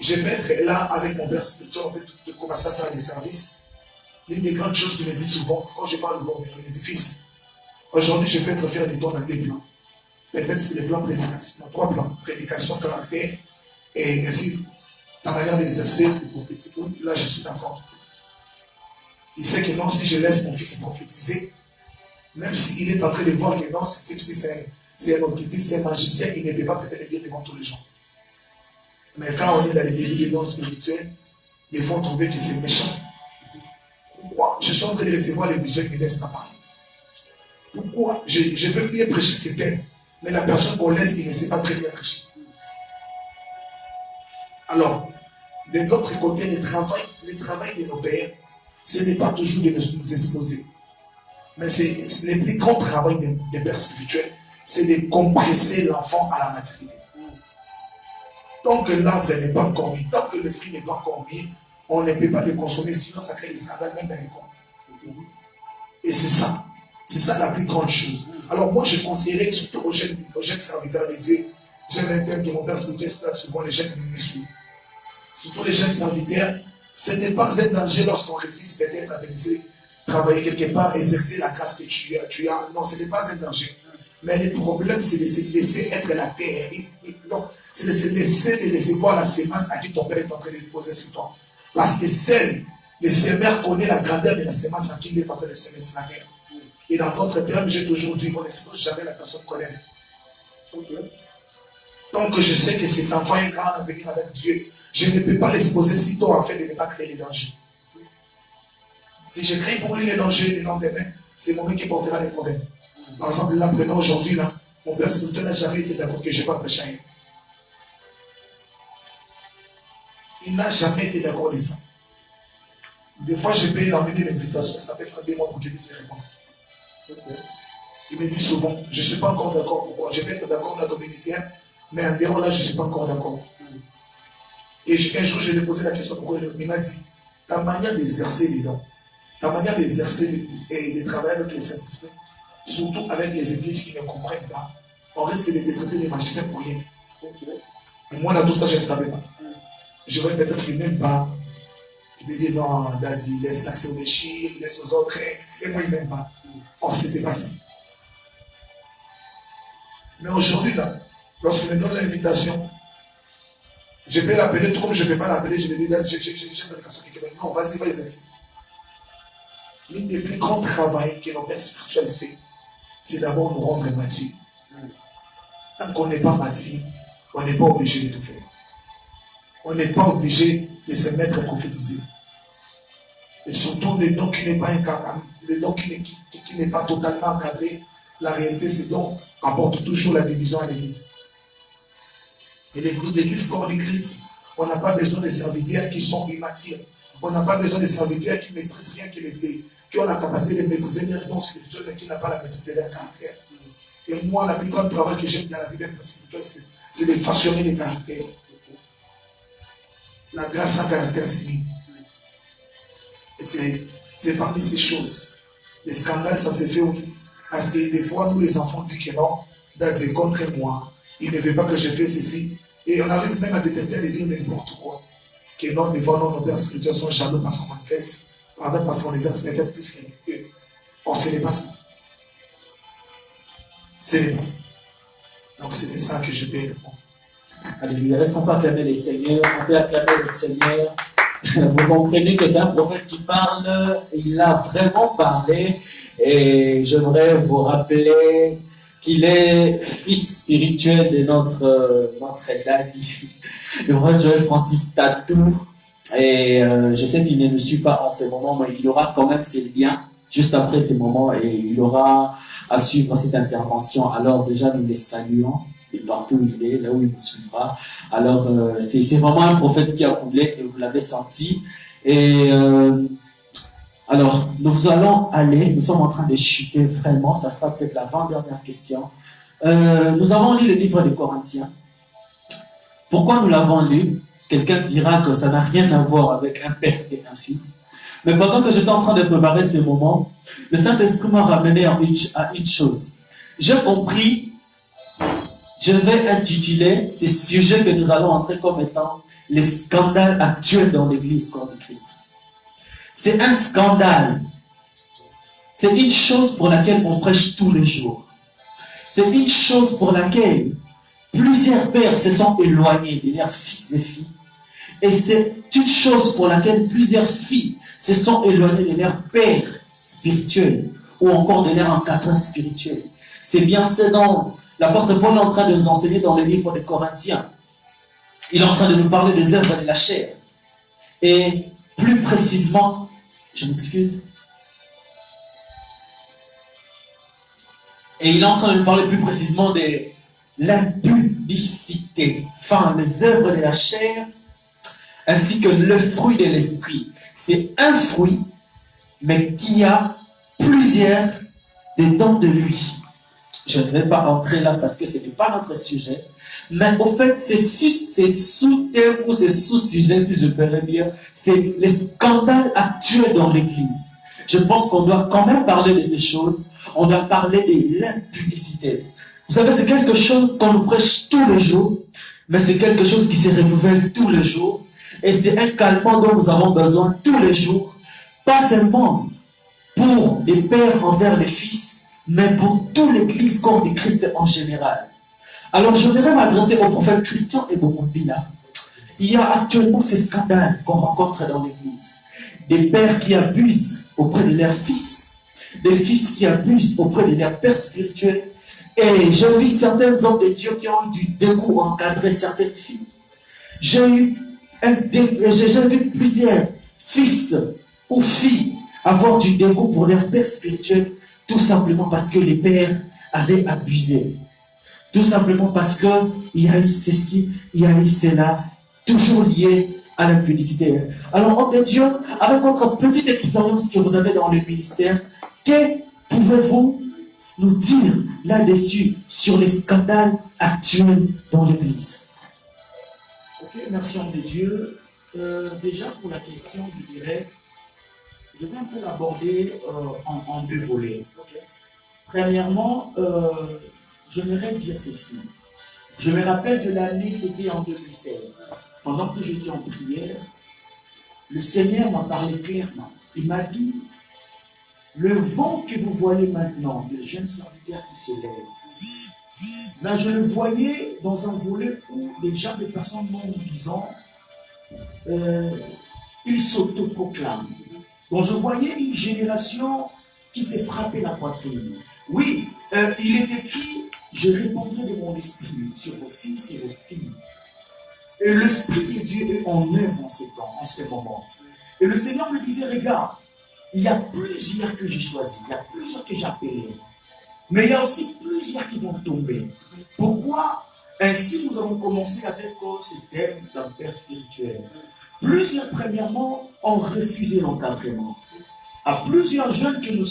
Speaker 3: je vais être là avec mon père spirituel, on peut commencer à faire des services. L'une des grandes choses qu'il me dit souvent, quand je parle de mon édifice, aujourd'hui je peux être faire des dons dans des plans. Peut-être c'est des plans prédication, 3 plans, prédication, caractère, et ainsi, ta manière d'exercer le prophétique. Là je suis d'accord. Il sait que non, si je laisse mon fils prophétiser, même s'il est en train de voir que non, ce type, si c'est un occultiste, c'est un magicien, il ne peut pas peut-être le dire devant tous les gens. Mais quand on est dans les délits des dons spirituels, des fois on trouve que c'est méchant. Pourquoi je suis en train de recevoir les visions qui me laissent pas parler? Pourquoi je peux bien prêcher ces thèmes, mais la personne qu'on laisse, il ne sait pas très bien prêcher. Alors, de l'autre côté, le travail de nos pères, ce n'est pas toujours de nous exposer. Mais c'est le plus grand travail des pères spirituels, c'est de compresser l'enfant à la maturité. Tant que l'arbre n'est pas encore mis, tant que le fruit n'est pas encore mis, on ne peut pas le consommer, sinon ça crée des scandales même dans les corps. Et c'est ça la plus grande chose. Alors moi je conseillerais surtout aux jeunes serviteurs de Dieu, j'aime un thème que mon père spirituel explique souvent, les jeunes qui me suivent. Surtout les jeunes serviteurs, ce n'est pas un danger lorsqu'on refuse peut-être à venir travailler quelque part, exercer la grâce que tu as. Non, ce n'est pas un danger. Mais le problème, c'est de se laisser être la terre. Non, c'est de se laisser voir la sémence à qui ton père est en train de poser sur toi. Parce que seul le semeur connaît la grandeur de la sémence à qui il est en train de semer sur la terre. Et dans d'autres termes, j'ai toujours dit, on n'expose jamais la personne qu'on aime. Tant que je sais que cet enfant est grand à venir avec Dieu, je ne peux pas l'exposer si tôt afin de ne pas créer les dangers. Si je crée pour lui les dangers le lendemain, c'est moi qui portera les problèmes. Par exemple, là, prenons aujourd'hui, là, mon père spirituel n'a jamais été d'accord que je ne vais pas prêcher à elle. Il n'a jamais été d'accord de ça. Des fois, je peux l'emmener l'invitation, ça peut faire des mois pour qu'il puisse me répondre. Il me dit souvent, je ne suis pas encore d'accord. Pourquoi? Je peux être d'accord dans ton ministère, mais en dehors là, je ne suis pas encore d'accord. Et un jour, je lui ai posé la question pourquoi il m'a dit, ta manière d'exercer les dons, ta manière d'exercer et de travailler avec les Saint-Esprit, surtout avec les églises qui ne comprennent pas, on risque de te traiter de magicien pour rien. Et moi, dans tout ça, je ne savais pas. Je vais peut-être même pas. Je me dis non, Daddy, laisse l'accès aux déchires, laisse aux autres, et moi, il ne m'aime pas. Or, c'était pas ça. Mais aujourd'hui, là, lorsqu'on me donne l'invitation, je peux l'appeler, tout comme je ne peux pas l'appeler, je lui dis, j'ai une invitation qui me dit, non, vas-y, va exercer. L'un des plus grands travaux que nos pères spirituels font, c'est d'abord nous rendre matures. Tant qu'on n'est pas mature, on n'est pas obligé de tout faire. On n'est pas obligé de se mettre à prophétiser. Et surtout, le don qui n'est pas totalement encadré, La réalité, c'est donc apporte toujours la division à l'église. Et l'église corps du Christ, on n'a pas besoin de serviteurs qui sont immatures. On n'a pas besoin de serviteurs qui ne maîtrisent rien que les blés, qui ont la capacité de maîtriser leur don spirituel, mais qui n'ont pas la maîtrise de leur caractère. Et moi, la plus grande travail que j'aime dans la vie d'être spirituel, c'est de façonner les caractères. La grâce sans caractère, c'est libre. Et c'est parmi ces choses. Les scandales, ça se fait, oui. Parce que des fois, nous, les enfants, disent que non, d'être contre moi. Il ne veut pas que je fasse ceci. Et on arrive même à détecter de dire n'importe quoi. Que non, des fois, non, nos pères spirituels sont jaloux parce qu'on manifeste. Par exemple, parce qu'on les a peut-être plus qu'eux. Or, ce n'est pas ça. Ce n'est pas ça. Donc, c'était ça que je peux répondre.
Speaker 1: Alléluia. Est-ce qu'on peut acclamer les seigneurs? On peut acclamer les seigneurs. Vous comprenez que c'est un prophète qui parle. Il a vraiment parlé. Et j'aimerais vous rappeler qu'il est fils spirituel de notre daddy, le roi Joël Francis Tatou. Et je sais qu'il ne nous suit pas en ce moment, mais il aura quand même ses liens juste après ces moments et il aura à suivre cette intervention. Alors déjà, nous les saluons. Et partout où il est, là où il nous suivra. Alors, c'est vraiment un prophète qui a coulé et vous l'avez senti. Et alors, nous allons aller, nous sommes en train de chuter vraiment, ça sera peut-être l'avant-dernière question. Nous avons lu le livre des Corinthiens. Pourquoi nous l'avons lu? Quelqu'un dira que ça n'a rien à voir avec un père et un fils. Mais pendant que j'étais en train de préparer ce moment, le Saint-Esprit m'a ramené à une chose. J'ai compris. Je vais intituler ces sujets que nous allons entrer comme étant les scandales actuels dans l'Église corps de Christ. C'est un scandale. C'est une chose pour laquelle on prêche tous les jours. C'est une chose pour laquelle plusieurs pères se sont éloignés de leurs fils et filles. Et c'est une chose pour laquelle plusieurs filles se sont éloignées de leurs pères spirituels ou encore de leurs encadrants spirituels. C'est bien ce dont l'apôtre Paul est en train de nous enseigner dans le livre des Corinthiens. Il est en train de nous parler des œuvres de la chair. Et plus précisément, je m'excuse. Et il est en train de nous parler plus précisément de l'impudicité. Enfin, les œuvres de la chair, ainsi que le fruit de l'esprit. C'est un fruit, mais qui a plusieurs dedans de lui. Je ne vais pas entrer là parce que ce n'est pas notre sujet. Mais au fait, ces sous-thèmes ou ces sous-sujets, si je peux le dire, c'est les scandales actuels dans l'Église. Je pense qu'on doit quand même parler de ces choses. On doit parler de l'impudicité. Vous savez, c'est quelque chose qu'on nous prêche tous les jours, mais c'est quelque chose qui se renouvelle tous les jours. Et c'est un calmant dont nous avons besoin tous les jours. Pas seulement pour les pères envers les fils, mais pour toute l'Église corps de Christ en général. Alors, je voudrais m'adresser au prophète Christian et Bomombila. Il y a actuellement ces scandales qu'on rencontre dans l'Église. Des pères qui abusent auprès de leurs fils, des fils qui abusent auprès de leurs pères spirituels. Et j'ai vu certains hommes de Dieu qui ont du dégoût à encadrer certaines filles. J'ai vu plusieurs fils ou filles avoir du dégoût pour leurs pères spirituels. Tout simplement parce que les pères avaient abusé. Tout simplement parce qu'il y a eu ceci, il y a eu cela, toujours lié à l'impudicité. Alors, homme de Dieu, avec votre petite expérience que vous avez dans le ministère, que pouvez-vous nous dire là-dessus sur les scandales actuels dans l'Église?
Speaker 4: Ok, merci homme de Dieu. Déjà pour la question, je dirais, je vais un peu l'aborder en deux volets. Okay. Premièrement, j'aimerais dire ceci. Je me rappelle de l'année, c'était en 2016. Pendant que j'étais en prière, le Seigneur m'a parlé clairement. Il m'a dit, le vent que vous voyez maintenant, de jeunes serviteurs qui se lèvent, là je le voyais dans un volet où les gens, des personnes non disant, ils s'autoproclament. Donc je voyais une génération qui s'est frappée la poitrine. Oui, il est écrit, je répondrai de mon esprit sur vos fils et vos filles. Et l'Esprit de Dieu est en œuvre en ces temps, en ces moments. Et le Seigneur me disait, regarde, il y a plusieurs que j'ai choisis, il y a plusieurs que j'ai appelés. Mais il y a aussi plusieurs qui vont tomber. Pourquoi? Ainsi, nous avons commencé avec ce thème d'un père spirituel. Plusieurs, premièrement, ont refusé l'encadrement. À plusieurs jeunes que nous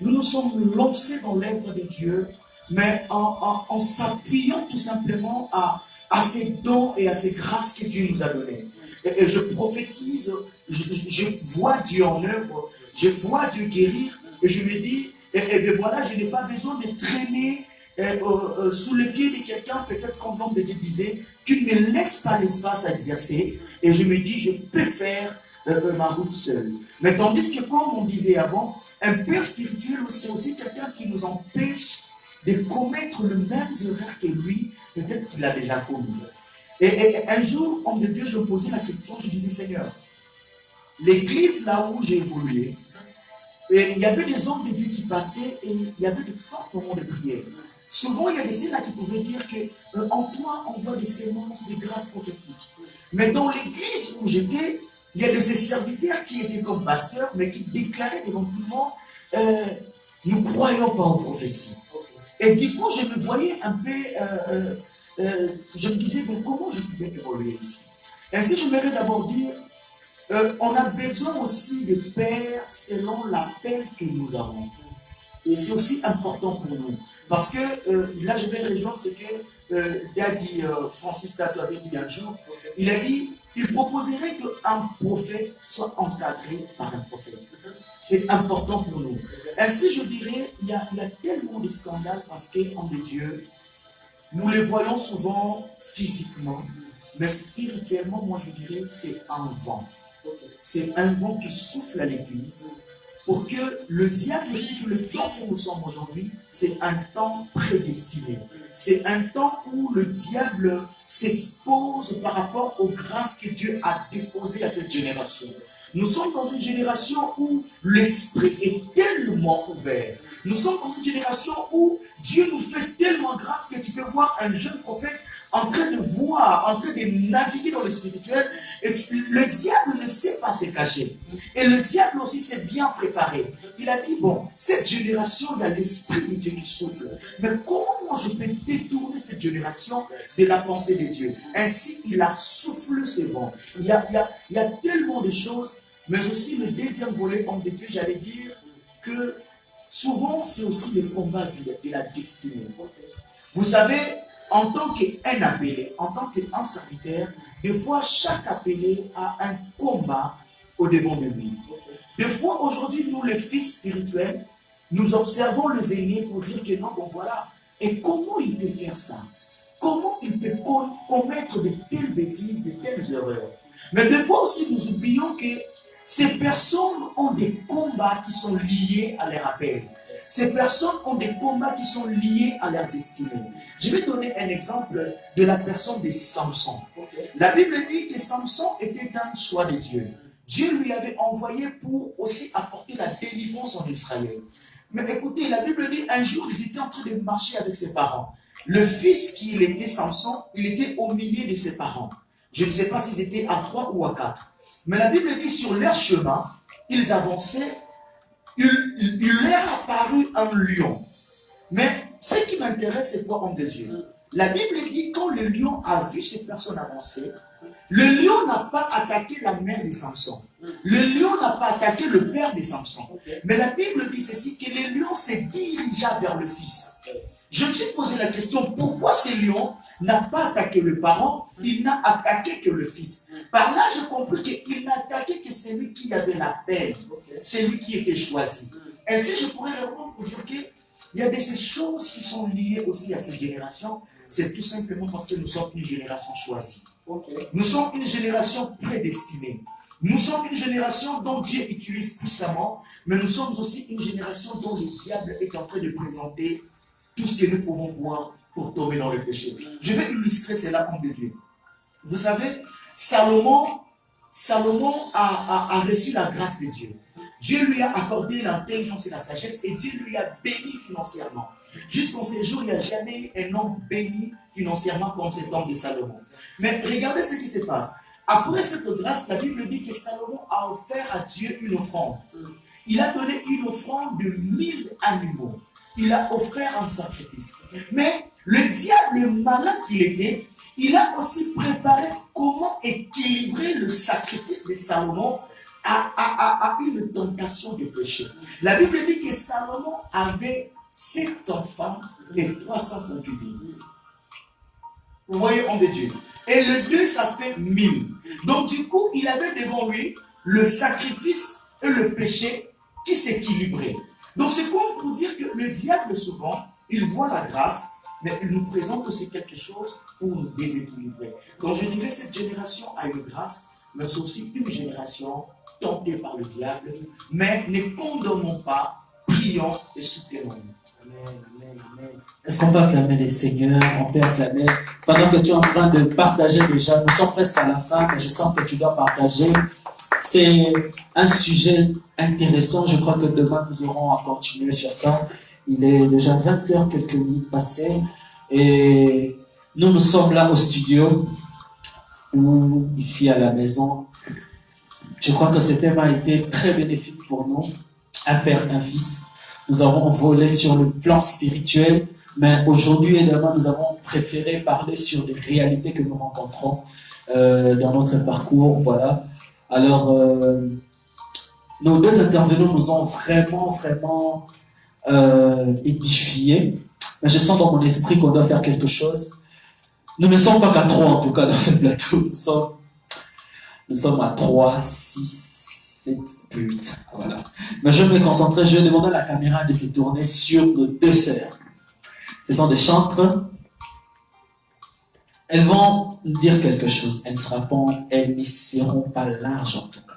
Speaker 4: nous sommes lancés dans l'œuvre de Dieu, mais en s'appuyant tout simplement à ces dons et à ces grâces que Dieu nous a données. Et je prophétise, je vois Dieu en œuvre, je vois Dieu guérir, et je me dis, et bien voilà, je n'ai pas besoin de traîner sous les pieds de quelqu'un, peut-être comme l'homme de Dieu disait, qui ne me laisse pas l'espace à exercer, et je me dis, je peux faire ma route seule. Mais tandis que, comme on disait avant, un père spirituel, c'est aussi quelqu'un qui nous empêche de commettre le même erreur que lui, peut-être qu'il a déjà commis. Et un jour, homme de Dieu, je me posais la question, je disais, Seigneur, l'église là où j'ai évolué, et il y avait des hommes de Dieu qui passaient et il y avait de forts moments de prière. Souvent, il y a des signes là qui pouvaient dire qu'en toi, on voit des sémences, des grâces prophétiques. Mais dans l'église où j'étais, il y a de ces serviteurs qui étaient comme pasteurs, mais qui déclaraient devant tout le monde, nous ne croyons pas aux prophéties. Et du coup, je me voyais un peu, je me disais, mais comment je pouvais évoluer ici? Ainsi, j'aimerais d'abord dire, on a besoin aussi de pères selon l'appel que nous avons. Et c'est aussi important pour nous. Parce que là, je vais rejoindre ce que Daddy Francis Tato avait dit un jour. Il a dit, il proposerait qu'un prophète soit encadré par un prophète. C'est important pour nous. Ainsi, je dirais, il y a tellement de scandales parce qu'en de Dieu, nous les voyons souvent physiquement, mais spirituellement, moi je dirais, c'est un vent. C'est un vent qui souffle à l'église pour que le diable aussi, le temps où nous sommes aujourd'hui, c'est un temps prédestiné. C'est un temps où le diable s'expose par rapport aux grâces que Dieu a déposées à cette génération. Nous sommes dans une génération où l'esprit est tellement ouvert. Nous sommes dans une génération où Dieu nous fait tellement grâce que tu peux voir un jeune prophète en train de voir, en train de naviguer dans le spirituel, et le diable ne sait pas se cacher. Et le diable aussi s'est bien préparé. Il a dit, bon, cette génération, il y a l'esprit de Dieu qui souffle. Mais comment moi je peux détourner cette génération de la pensée de Dieu? Ainsi, il a soufflé ses vents. Il y a tellement de choses, mais aussi le deuxième volet, homme de Dieu, j'allais dire que souvent, c'est aussi le combat de la destinée. Vous savez, en tant qu'un appelé, en tant qu'un serviteur, des fois, chaque appelé a un combat au devant de lui. Des fois, aujourd'hui, nous, les fils spirituels, nous observons les aînés pour dire que non, bon voilà. Et comment il peut faire ça? Comment il peut commettre de telles bêtises, de telles erreurs? Mais des fois aussi, nous oublions que ces personnes ont des combats qui sont liés à leur appel. Ces personnes ont des combats qui sont liés à leur destinée. Je vais donner un exemple de la personne de Samson. La Bible dit que Samson était un choix de Dieu. Dieu lui avait envoyé pour aussi apporter la délivrance en Israël. Mais écoutez, la Bible dit un jour, ils étaient en train de marcher avec ses parents. Le fils qui était Samson, il était au milieu de ses parents. Je ne sais pas s'ils étaient à 3 ou à 4. Mais la Bible dit sur leur chemin, ils avançaient. Il leur apparut un lion. Mais ce qui m'intéresse, c'est quoi, homme de Dieu? La Bible dit quand le lion a vu ces personnes avancer, le lion n'a pas attaqué la mère de Samson. Le lion n'a pas attaqué le père de Samson. Mais la Bible dit ceci, que le lion se dirigea vers le fils. Je me suis posé la question, pourquoi ce lion n'a pas attaqué le parent, il n'a attaqué que le fils? Par là, j'ai compris qu'il n'a attaqué que celui qui avait la peine, celui qui était choisi. Ainsi, je pourrais répondre pour dire qu'il y a des choses qui sont liées aussi à cette génération. C'est tout simplement parce que nous sommes une génération choisie. Nous sommes une génération prédestinée. Nous sommes une génération dont Dieu utilise puissamment, mais nous sommes aussi une génération dont le diable est en train de présenter tout ce que nous pouvons voir pour tomber dans le péché. Je vais illustrer cela en Dieu. Vous savez, Salomon a reçu la grâce de Dieu. Dieu lui a accordé l'intelligence et la sagesse et Dieu lui a béni financièrement. Jusqu'en ces jours, il n'y a jamais eu un homme béni financièrement comme cet homme de Salomon. Mais regardez ce qui se passe. Après cette grâce, la Bible dit que Salomon a offert à Dieu une offrande. il a donné une offrande de 1000 animaux. Il a offert un sacrifice. Mais le diable, le malin qu'il était, il a aussi préparé comment équilibrer le sacrifice de Salomon à une tentation de péché. La Bible dit que Salomon avait 700 femmes et 300 concubines. Vous voyez, homme de Dieu. Et le 2, ça fait 1000. Donc du coup, il avait devant lui le sacrifice et le péché qui s'équilibraient. Donc c'est comme pour dire que le diable, souvent, il voit la grâce, mais il nous présente aussi quelque chose pour nous déséquilibrer. Donc je dirais que cette génération a une grâce, mais c'est aussi une génération tentée par le diable. Mais ne condamnons pas, prions et soutenons-nous.
Speaker 1: Amen, amen, amen. Est-ce qu'on peut acclamer les seigneurs? On peut acclamer. Pendant que tu es en train de partager déjà, nous sommes presque à la fin, mais je sens que tu dois partager. C'est un sujet intéressant. Je crois que demain, nous aurons à continuer sur ça. Il est déjà 20h, quelques minutes passées. Et nous sommes là au studio ou ici à la maison. Je crois que ce thème a été très bénéfique pour nous. Un père, un fils. Nous avons volé sur le plan spirituel, mais aujourd'hui et demain, nous avons préféré parler sur les réalités que nous rencontrons dans notre parcours. Voilà. Alors, nos deux intervenants nous ont vraiment édifiés. Mais je sens dans mon esprit qu'on doit faire quelque chose. Nous ne sommes pas qu'à 3 en tout cas dans ce plateau. Nous sommes à 3, 6, 7, 8. Voilà. Mais je vais me concentrer, je vais demander à la caméra de se tourner sur nos deux sœurs. Ce sont des chantres. Elles vont nous dire quelque chose. Elles ne seront pas larges en tout cas.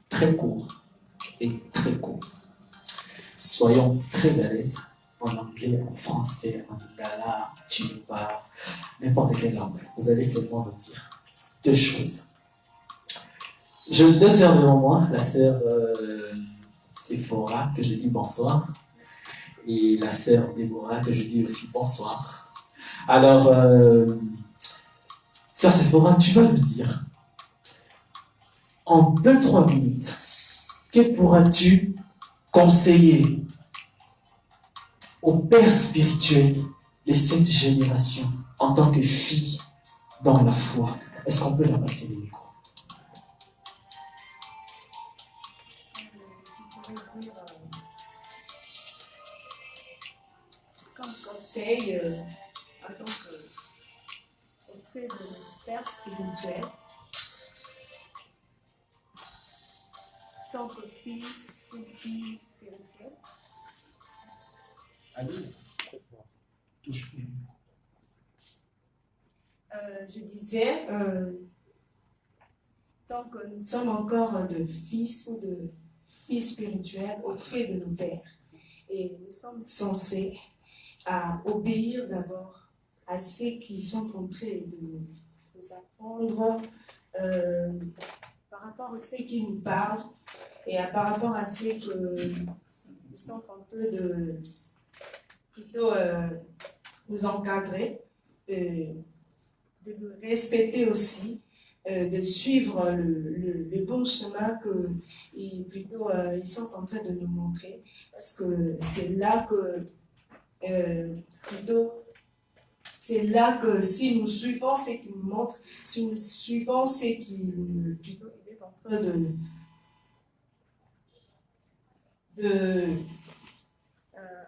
Speaker 1: Très court et très court. Soyons très à l'aise en anglais, en français, en lingala, en chiluba, n'importe quelle langue. Vous allez seulement nous dire deux choses. J'ai deux sœurs devant moi, la sœur Sephora, que je dis bonsoir, et la sœur Déborah, que je dis aussi bonsoir. Alors, sœur Sephora, tu vas me dire, en 2-3 minutes, que pourras-tu conseiller aux pères spirituels de cette génération en tant que fille dans la foi? Est-ce qu'on peut leur passer les micros?
Speaker 2: Comme conseil, en tant qu'auprès de père spirituel, en tant que fils ou fille spirituelle,
Speaker 1: Allez,
Speaker 3: Touche bien.
Speaker 2: je disais, tant que nous sommes encore de fils ou de filles spirituelles auprès de nos pères, et nous sommes censés à obéir d'abord à ceux qui sont en train de nous apprendre par rapport à ceux qui nous parlent et par rapport à ceux qui sont en train de plutôt nous encadrer, de nous respecter aussi, de suivre le bon chemin qu'ils sont en train de nous montrer, parce que c'est là que c'est là que si nous suivons ce qu'ils nous montrent, si nous suivons ce qu'il est en train de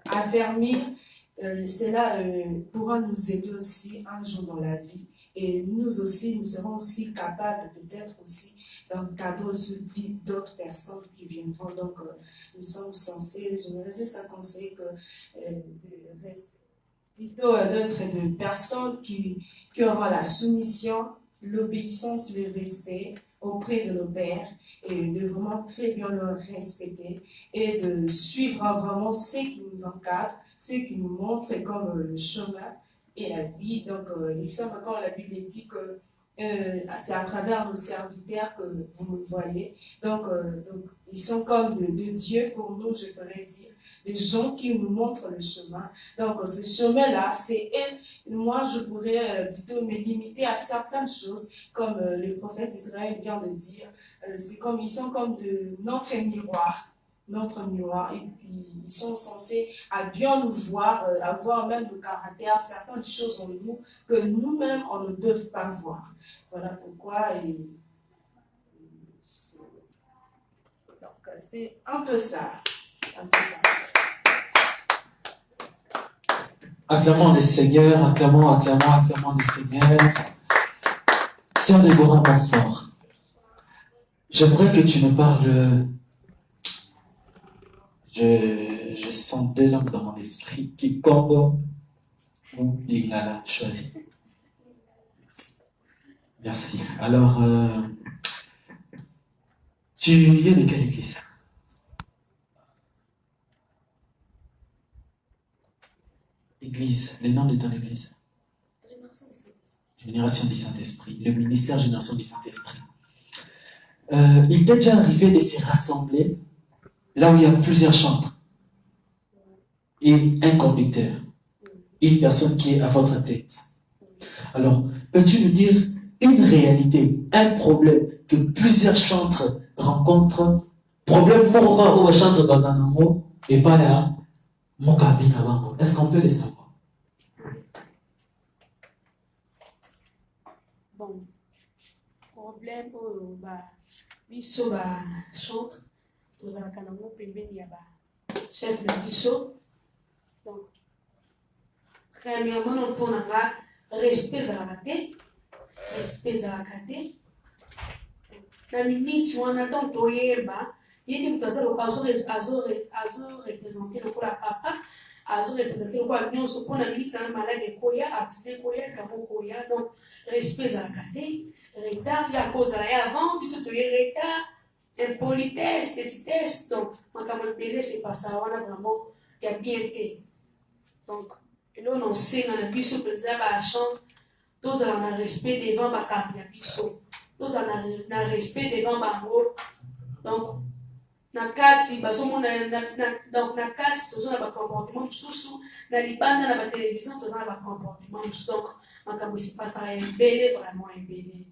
Speaker 2: affermir, cela pourra nous aider aussi un jour dans la vie. Et nous aussi, nous serons aussi capables peut-être aussi d'encadrer aussi d'autres personnes qui viendront. Donc, nous sommes censés, j'aimerais juste un conseil plutôt d'être de personnes qui auront la soumission, l'obéissance, le respect auprès de nos pères et de vraiment très bien leur respecter et de suivre vraiment ceux qui nous encadrent, ceux qui nous montrent comme le chemin et la vie. Donc, ils sont encore, la Bible dit que c'est à travers nos serviteurs que vous me voyez. Donc, ils sont comme de Dieu pour nous, je pourrais dire, des gens qui nous montrent le chemin. Donc, ce chemin-là, c'est elle. Moi, je pourrais plutôt me limiter à certaines choses, comme le prophète Israël vient de dire. C'est comme, ils sont comme de notre miroir. notre miroir, et puis ils sont censés à bien nous voir, avoir même le caractère, certaines choses en nous que nous-mêmes on ne peut pas voir. Voilà pourquoi c'est un peu ça.
Speaker 1: Acclamons le Seigneur, acclamons le Seigneur. Sœur Déborah, bonsoir. J'aimerais que tu me parles. Je sens des langues dans mon esprit qui Congo ou Lingala choisi. Merci. Alors, tu viens de quelle église? Église, le nom de ton église? Génération du Saint-Esprit. Le ministère Génération du Saint-Esprit. Il t'est déjà arrivé de se rassembler là où il y a plusieurs chantres et un conducteur, une personne qui est à votre tête. Alors, peux-tu nous dire une réalité, un problème que plusieurs chantres rencontrent? Problème moral ou chantre dans un amour et pas là, mon cabine avant. Est-ce qu'on peut le savoir?
Speaker 5: Bon, problème au biso chantre, tous en canamo pembeni ya chef de biso. Donc, premièrement, on peut avoir respect à la tête. Respect à la tête. La minute où on attend toyeba, il y a des gens qui ont représenté le quoi papa, ont représenté le quoi bien ce qu'on a mis dans malade de koya, accident koya, kamo koya. Donc, respect à la tête. Retard, il y a cause à avant, puis ce retard, impolitesse, petitesse. Donc, ma camarade, c'est pas ça, on a vraiment, il y a bien été. Donc, là, on sait, on a vu ce que nous avons à chanter, tous on a respect devant ma camarade, tous on a respect devant ma mot. Donc, nakati, donc, nakati, tous on a un comportement sous, na libanda, na la télévision, tous on a un comportement sous. Donc, ma camarade, c'est pas ça, embellé, vraiment embellé.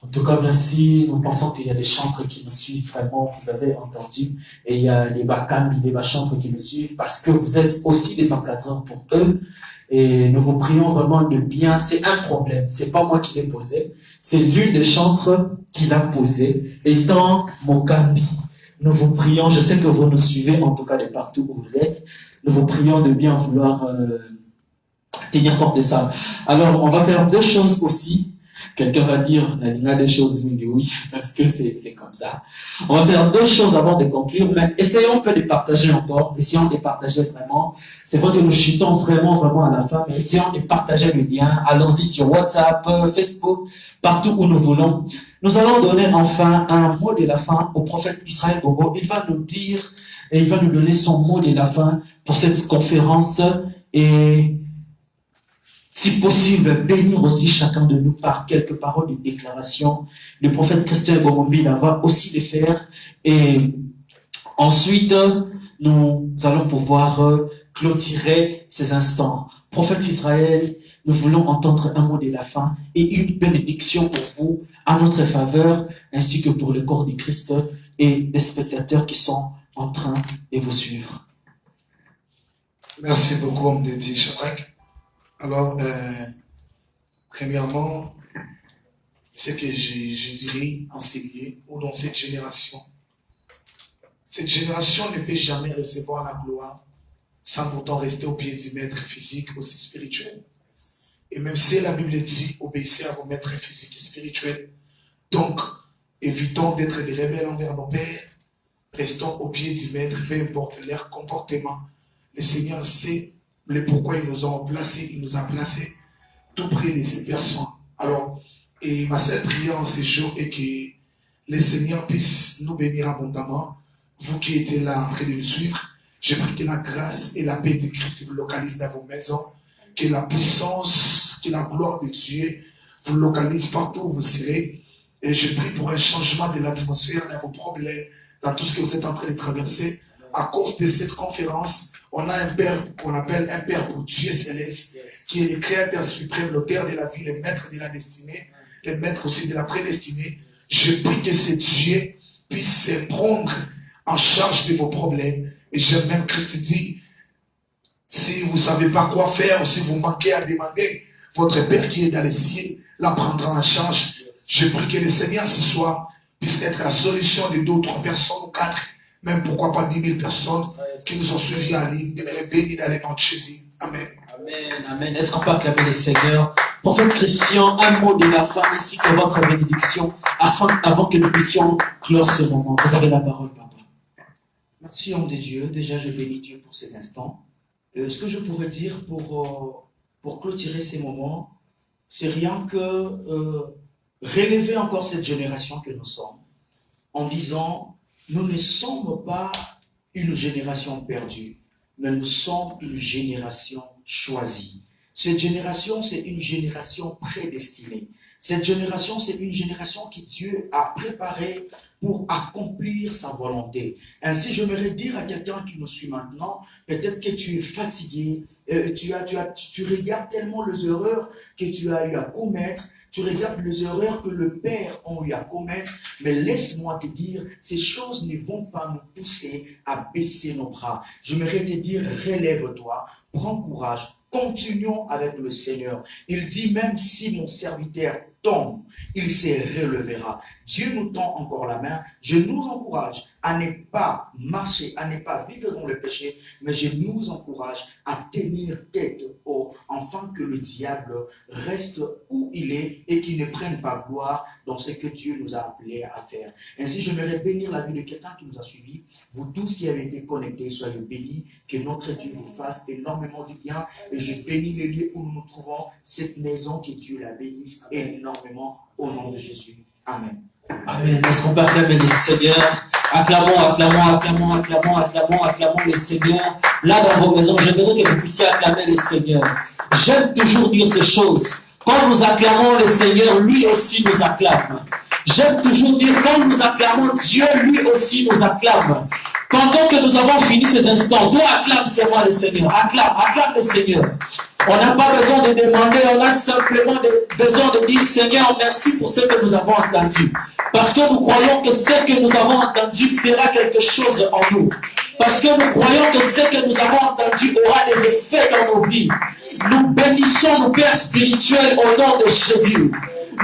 Speaker 1: En tout cas, merci. Nous pensons qu'il y a des chantres qui nous suivent vraiment, vous avez entendu. Et il y a des bakambi, des chantres qui nous suivent parce que vous êtes aussi des encadreurs pour eux. Et nous vous prions vraiment de bien. C'est un problème. C'est pas moi qui l'ai posé. C'est l'une des chantres qui l'a posé, étant Mokambi. Nous vous prions. Je sais que vous nous suivez, en tout cas de partout où vous êtes. Nous vous prions de bien vouloir tenir compte de ça. Alors, on va faire deux choses aussi. Quelqu'un va dire, la ligne a des choses, oui, parce que c'est comme ça. On va faire deux choses avant de conclure, mais essayons un peu de partager encore, essayons de partager vraiment. C'est vrai que nous chutons vraiment à la fin, mais essayons de partager le lien. Allons-y sur WhatsApp, Facebook, partout où nous voulons. Nous allons donner enfin un mot de la fin au prophète Israël Bobo. Il va nous dire, et il va nous donner son mot de la fin pour cette conférence et si possible, bénir aussi chacun de nous par quelques paroles de déclaration. Le prophète Christian Bomombila va aussi les faire. Et ensuite, nous allons pouvoir clôturer ces instants. Prophète Israël, nous voulons entendre un mot de la fin et une bénédiction pour vous, à notre faveur, ainsi que pour le corps du Christ et les spectateurs qui sont en train de vous suivre.
Speaker 3: Merci beaucoup, homme de Dieu, Shadrach. Alors, premièrement, ce que je dirais enseigner, ou dans cette génération ne peut jamais recevoir la gloire sans pourtant rester au pied du maître physique, aussi spirituel. Et même si la Bible dit, obéissez à vos maîtres physiques et spirituels. Donc, évitons d'être des rebelles envers nos pères, restons au pied du maître, peu importe leur comportement. Le Seigneur sait le pourquoi il nous a placés tout près de ces personnes. Alors, et ma seule prière en ces jours est que le Seigneur puisse nous bénir abondamment. Vous qui étiez là en train de nous suivre, je prie que la grâce et la paix de Christ vous localisent dans vos maisons, que la puissance, que la gloire de Dieu vous localise partout où vous serez. Et je prie pour un changement de l'atmosphère dans vos problèmes, dans tout ce que vous êtes en train de traverser. À cause de cette conférence, on a un Père qu'on appelle un Père pour Dieu céleste, qui est le Créateur suprême, l'auteur de la vie, le maître de la destinée, le maître aussi de la prédestinée. Je prie que c'est Dieu puisse prendre en charge de vos problèmes. Et j'aime même Christ dit, si vous ne savez pas quoi faire, si vous manquez à demander, votre Père qui est dans les cieux la prendra en charge. Je prie que le Seigneur ce soir puisse être la solution de 2 ou 3 personnes ou 4, même pourquoi pas 10 000 personnes qui nous ont suivis en ligne. Demeurez bénis dans le nom de Jésus. Amen.
Speaker 4: Amen, amen. Est-ce qu'on peut acclamer le Seigneur? Prophète Christian, un mot de la fin ainsi que votre bénédiction avant que nous puissions clore ce moment. Vous avez la parole, papa. Merci, homme de Dieu. Déjà, je bénis Dieu pour ces instants. Ce que je pourrais dire pour clôturer ces moments, c'est rien que relever encore cette génération que nous sommes en disant, nous ne sommes pas une génération perdue, mais nous sommes une génération choisie. Cette génération, c'est une génération prédestinée. Cette génération, c'est une génération que Dieu a préparée pour accomplir sa volonté. Ainsi, j'aimerais dire à quelqu'un qui nous suit maintenant, peut-être que tu es fatigué, tu regardes tellement les erreurs que tu as eu à commettre, tu regardes les erreurs que le Père a eu à commettre, mais laisse-moi te dire, ces choses ne vont pas nous pousser à baisser nos bras. J'aimerais te dire, relève-toi, prends courage, continuons avec le Seigneur. Il dit, même si mon serviteur tombe, il se relèvera. Dieu nous tend encore la main. Je nous encourage à ne pas marcher, à ne pas vivre dans le péché, mais je nous encourage à tenir tête haut, afin que le diable reste où il est et qu'il ne prenne pas gloire dans ce que Dieu nous a appelés à faire. Ainsi, j'aimerais bénir la vie de quelqu'un qui nous a suivis. Vous tous qui avez été connectés, soyez bénis, que notre Dieu vous fasse énormément du bien. Et je bénis les lieux où nous nous trouvons, cette maison, que Dieu la bénisse énormément au nom de Jésus. Amen. Amen. Est-ce qu'on peut acclamer le Seigneur? Acclamons, acclamons, acclamons, acclamons, acclamons, acclamons le Seigneur. Là, dans vos maisons, j'aimerais que vous puissiez acclamer le Seigneur. J'aime toujours dire ces choses. Quand nous acclamons le Seigneur, lui aussi nous acclame. J'aime toujours dire, quand nous acclamons Dieu, lui aussi nous acclame. Pendant que nous avons fini ces instants, toi acclame, c'est moi le Seigneur. Acclame, acclame le Seigneur. On n'a pas besoin de demander, on a simplement besoin de dire, Seigneur, merci pour ce que nous avons entendu. Parce que nous croyons que ce que nous avons entendu fera quelque chose en nous. Parce que nous croyons que ce que nous avons entendu aura des effets dans nos vies. Nous bénissons nos pères spirituels au nom de Jésus.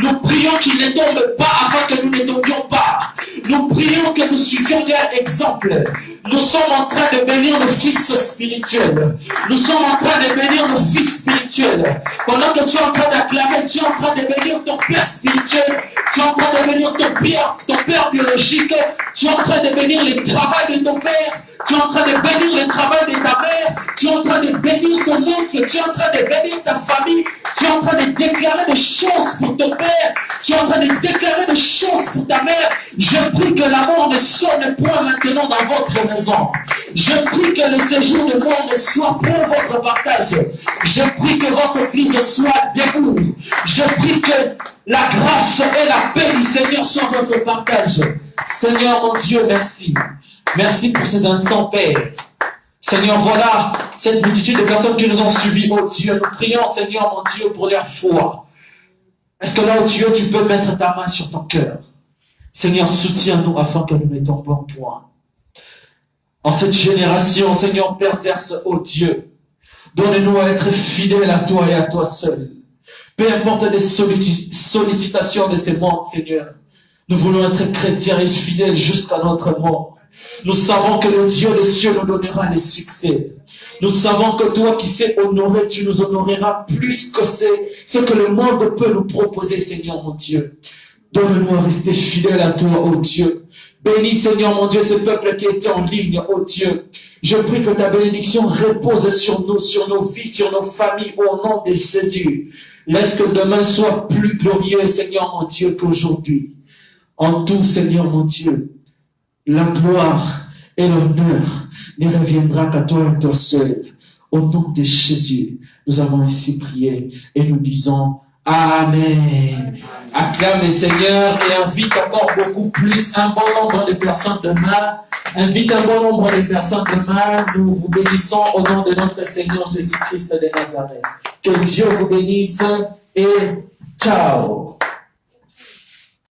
Speaker 4: Nous prions qu'ils ne tombent pas afin que nous ne tombions pas. Nous prions que nous suivions leur exemple. Nous sommes en train de bénir nos fils spirituels. Nous sommes en train de bénir nos fils spirituels. Pendant que tu es en train d'acclamer, tu es en train de bénir ton père spirituel. Tu es en train de bénir ton père biologique. Tu es en train de bénir le travail de ton père. Tu es en train de bénir le travail de ta mère. Tu es en train de bénir ton oncle. Tu es en train de bénir ta famille. Tu es en train de déclarer des choses pour ton père. Tu es en train de déclarer des choses pour ta mère. Je prie que la mort ne sonne point maintenant dans votre maison. Je prie que le séjour de mort ne soit point votre partage. Je prie que votre église soit debout. Je prie que la grâce et la paix du Seigneur soient votre partage. Seigneur mon Dieu, merci. Merci pour ces instants, Père. Seigneur, voilà cette multitude de personnes qui nous ont suivis, oh Dieu. Nous prions, Seigneur, mon Dieu, pour leur foi. Est-ce que là où tu es, tu peux mettre ta main sur ton cœur? Seigneur, soutiens-nous afin que nous ne tombions point. En cette génération, Seigneur, perverse, oh Dieu, donne-nous à être fidèles à toi et à toi seul. Peu importe les sollicitations de ces mondes, Seigneur. Nous voulons être chrétiens et fidèles jusqu'à notre mort. Nous savons que le Dieu des cieux nous donnera le succès. Nous savons que toi qui sais honorer, tu nous honoreras plus que ce que le monde peut nous proposer, Seigneur mon Dieu. Donne-nous à rester fidèles à toi, oh Dieu. Bénis, Seigneur mon Dieu, ce peuple qui est en ligne, oh Dieu. Je prie que ta bénédiction repose sur nous, sur nos vies, sur nos familles, au nom de Jésus. Laisse que demain soit plus glorieux, Seigneur mon Dieu, qu'aujourd'hui. En tout, Seigneur mon Dieu, la gloire et l'honneur ne reviendra qu'à toi et toi seul. Au nom de Jésus, nous avons ainsi prié et nous disons Amen. Acclame le Seigneur et invite encore beaucoup plus, un bon nombre de personnes demain. Invite un bon nombre de personnes demain. Nous vous bénissons au nom de notre Seigneur Jésus-Christ de Nazareth. Que Dieu vous bénisse et ciao.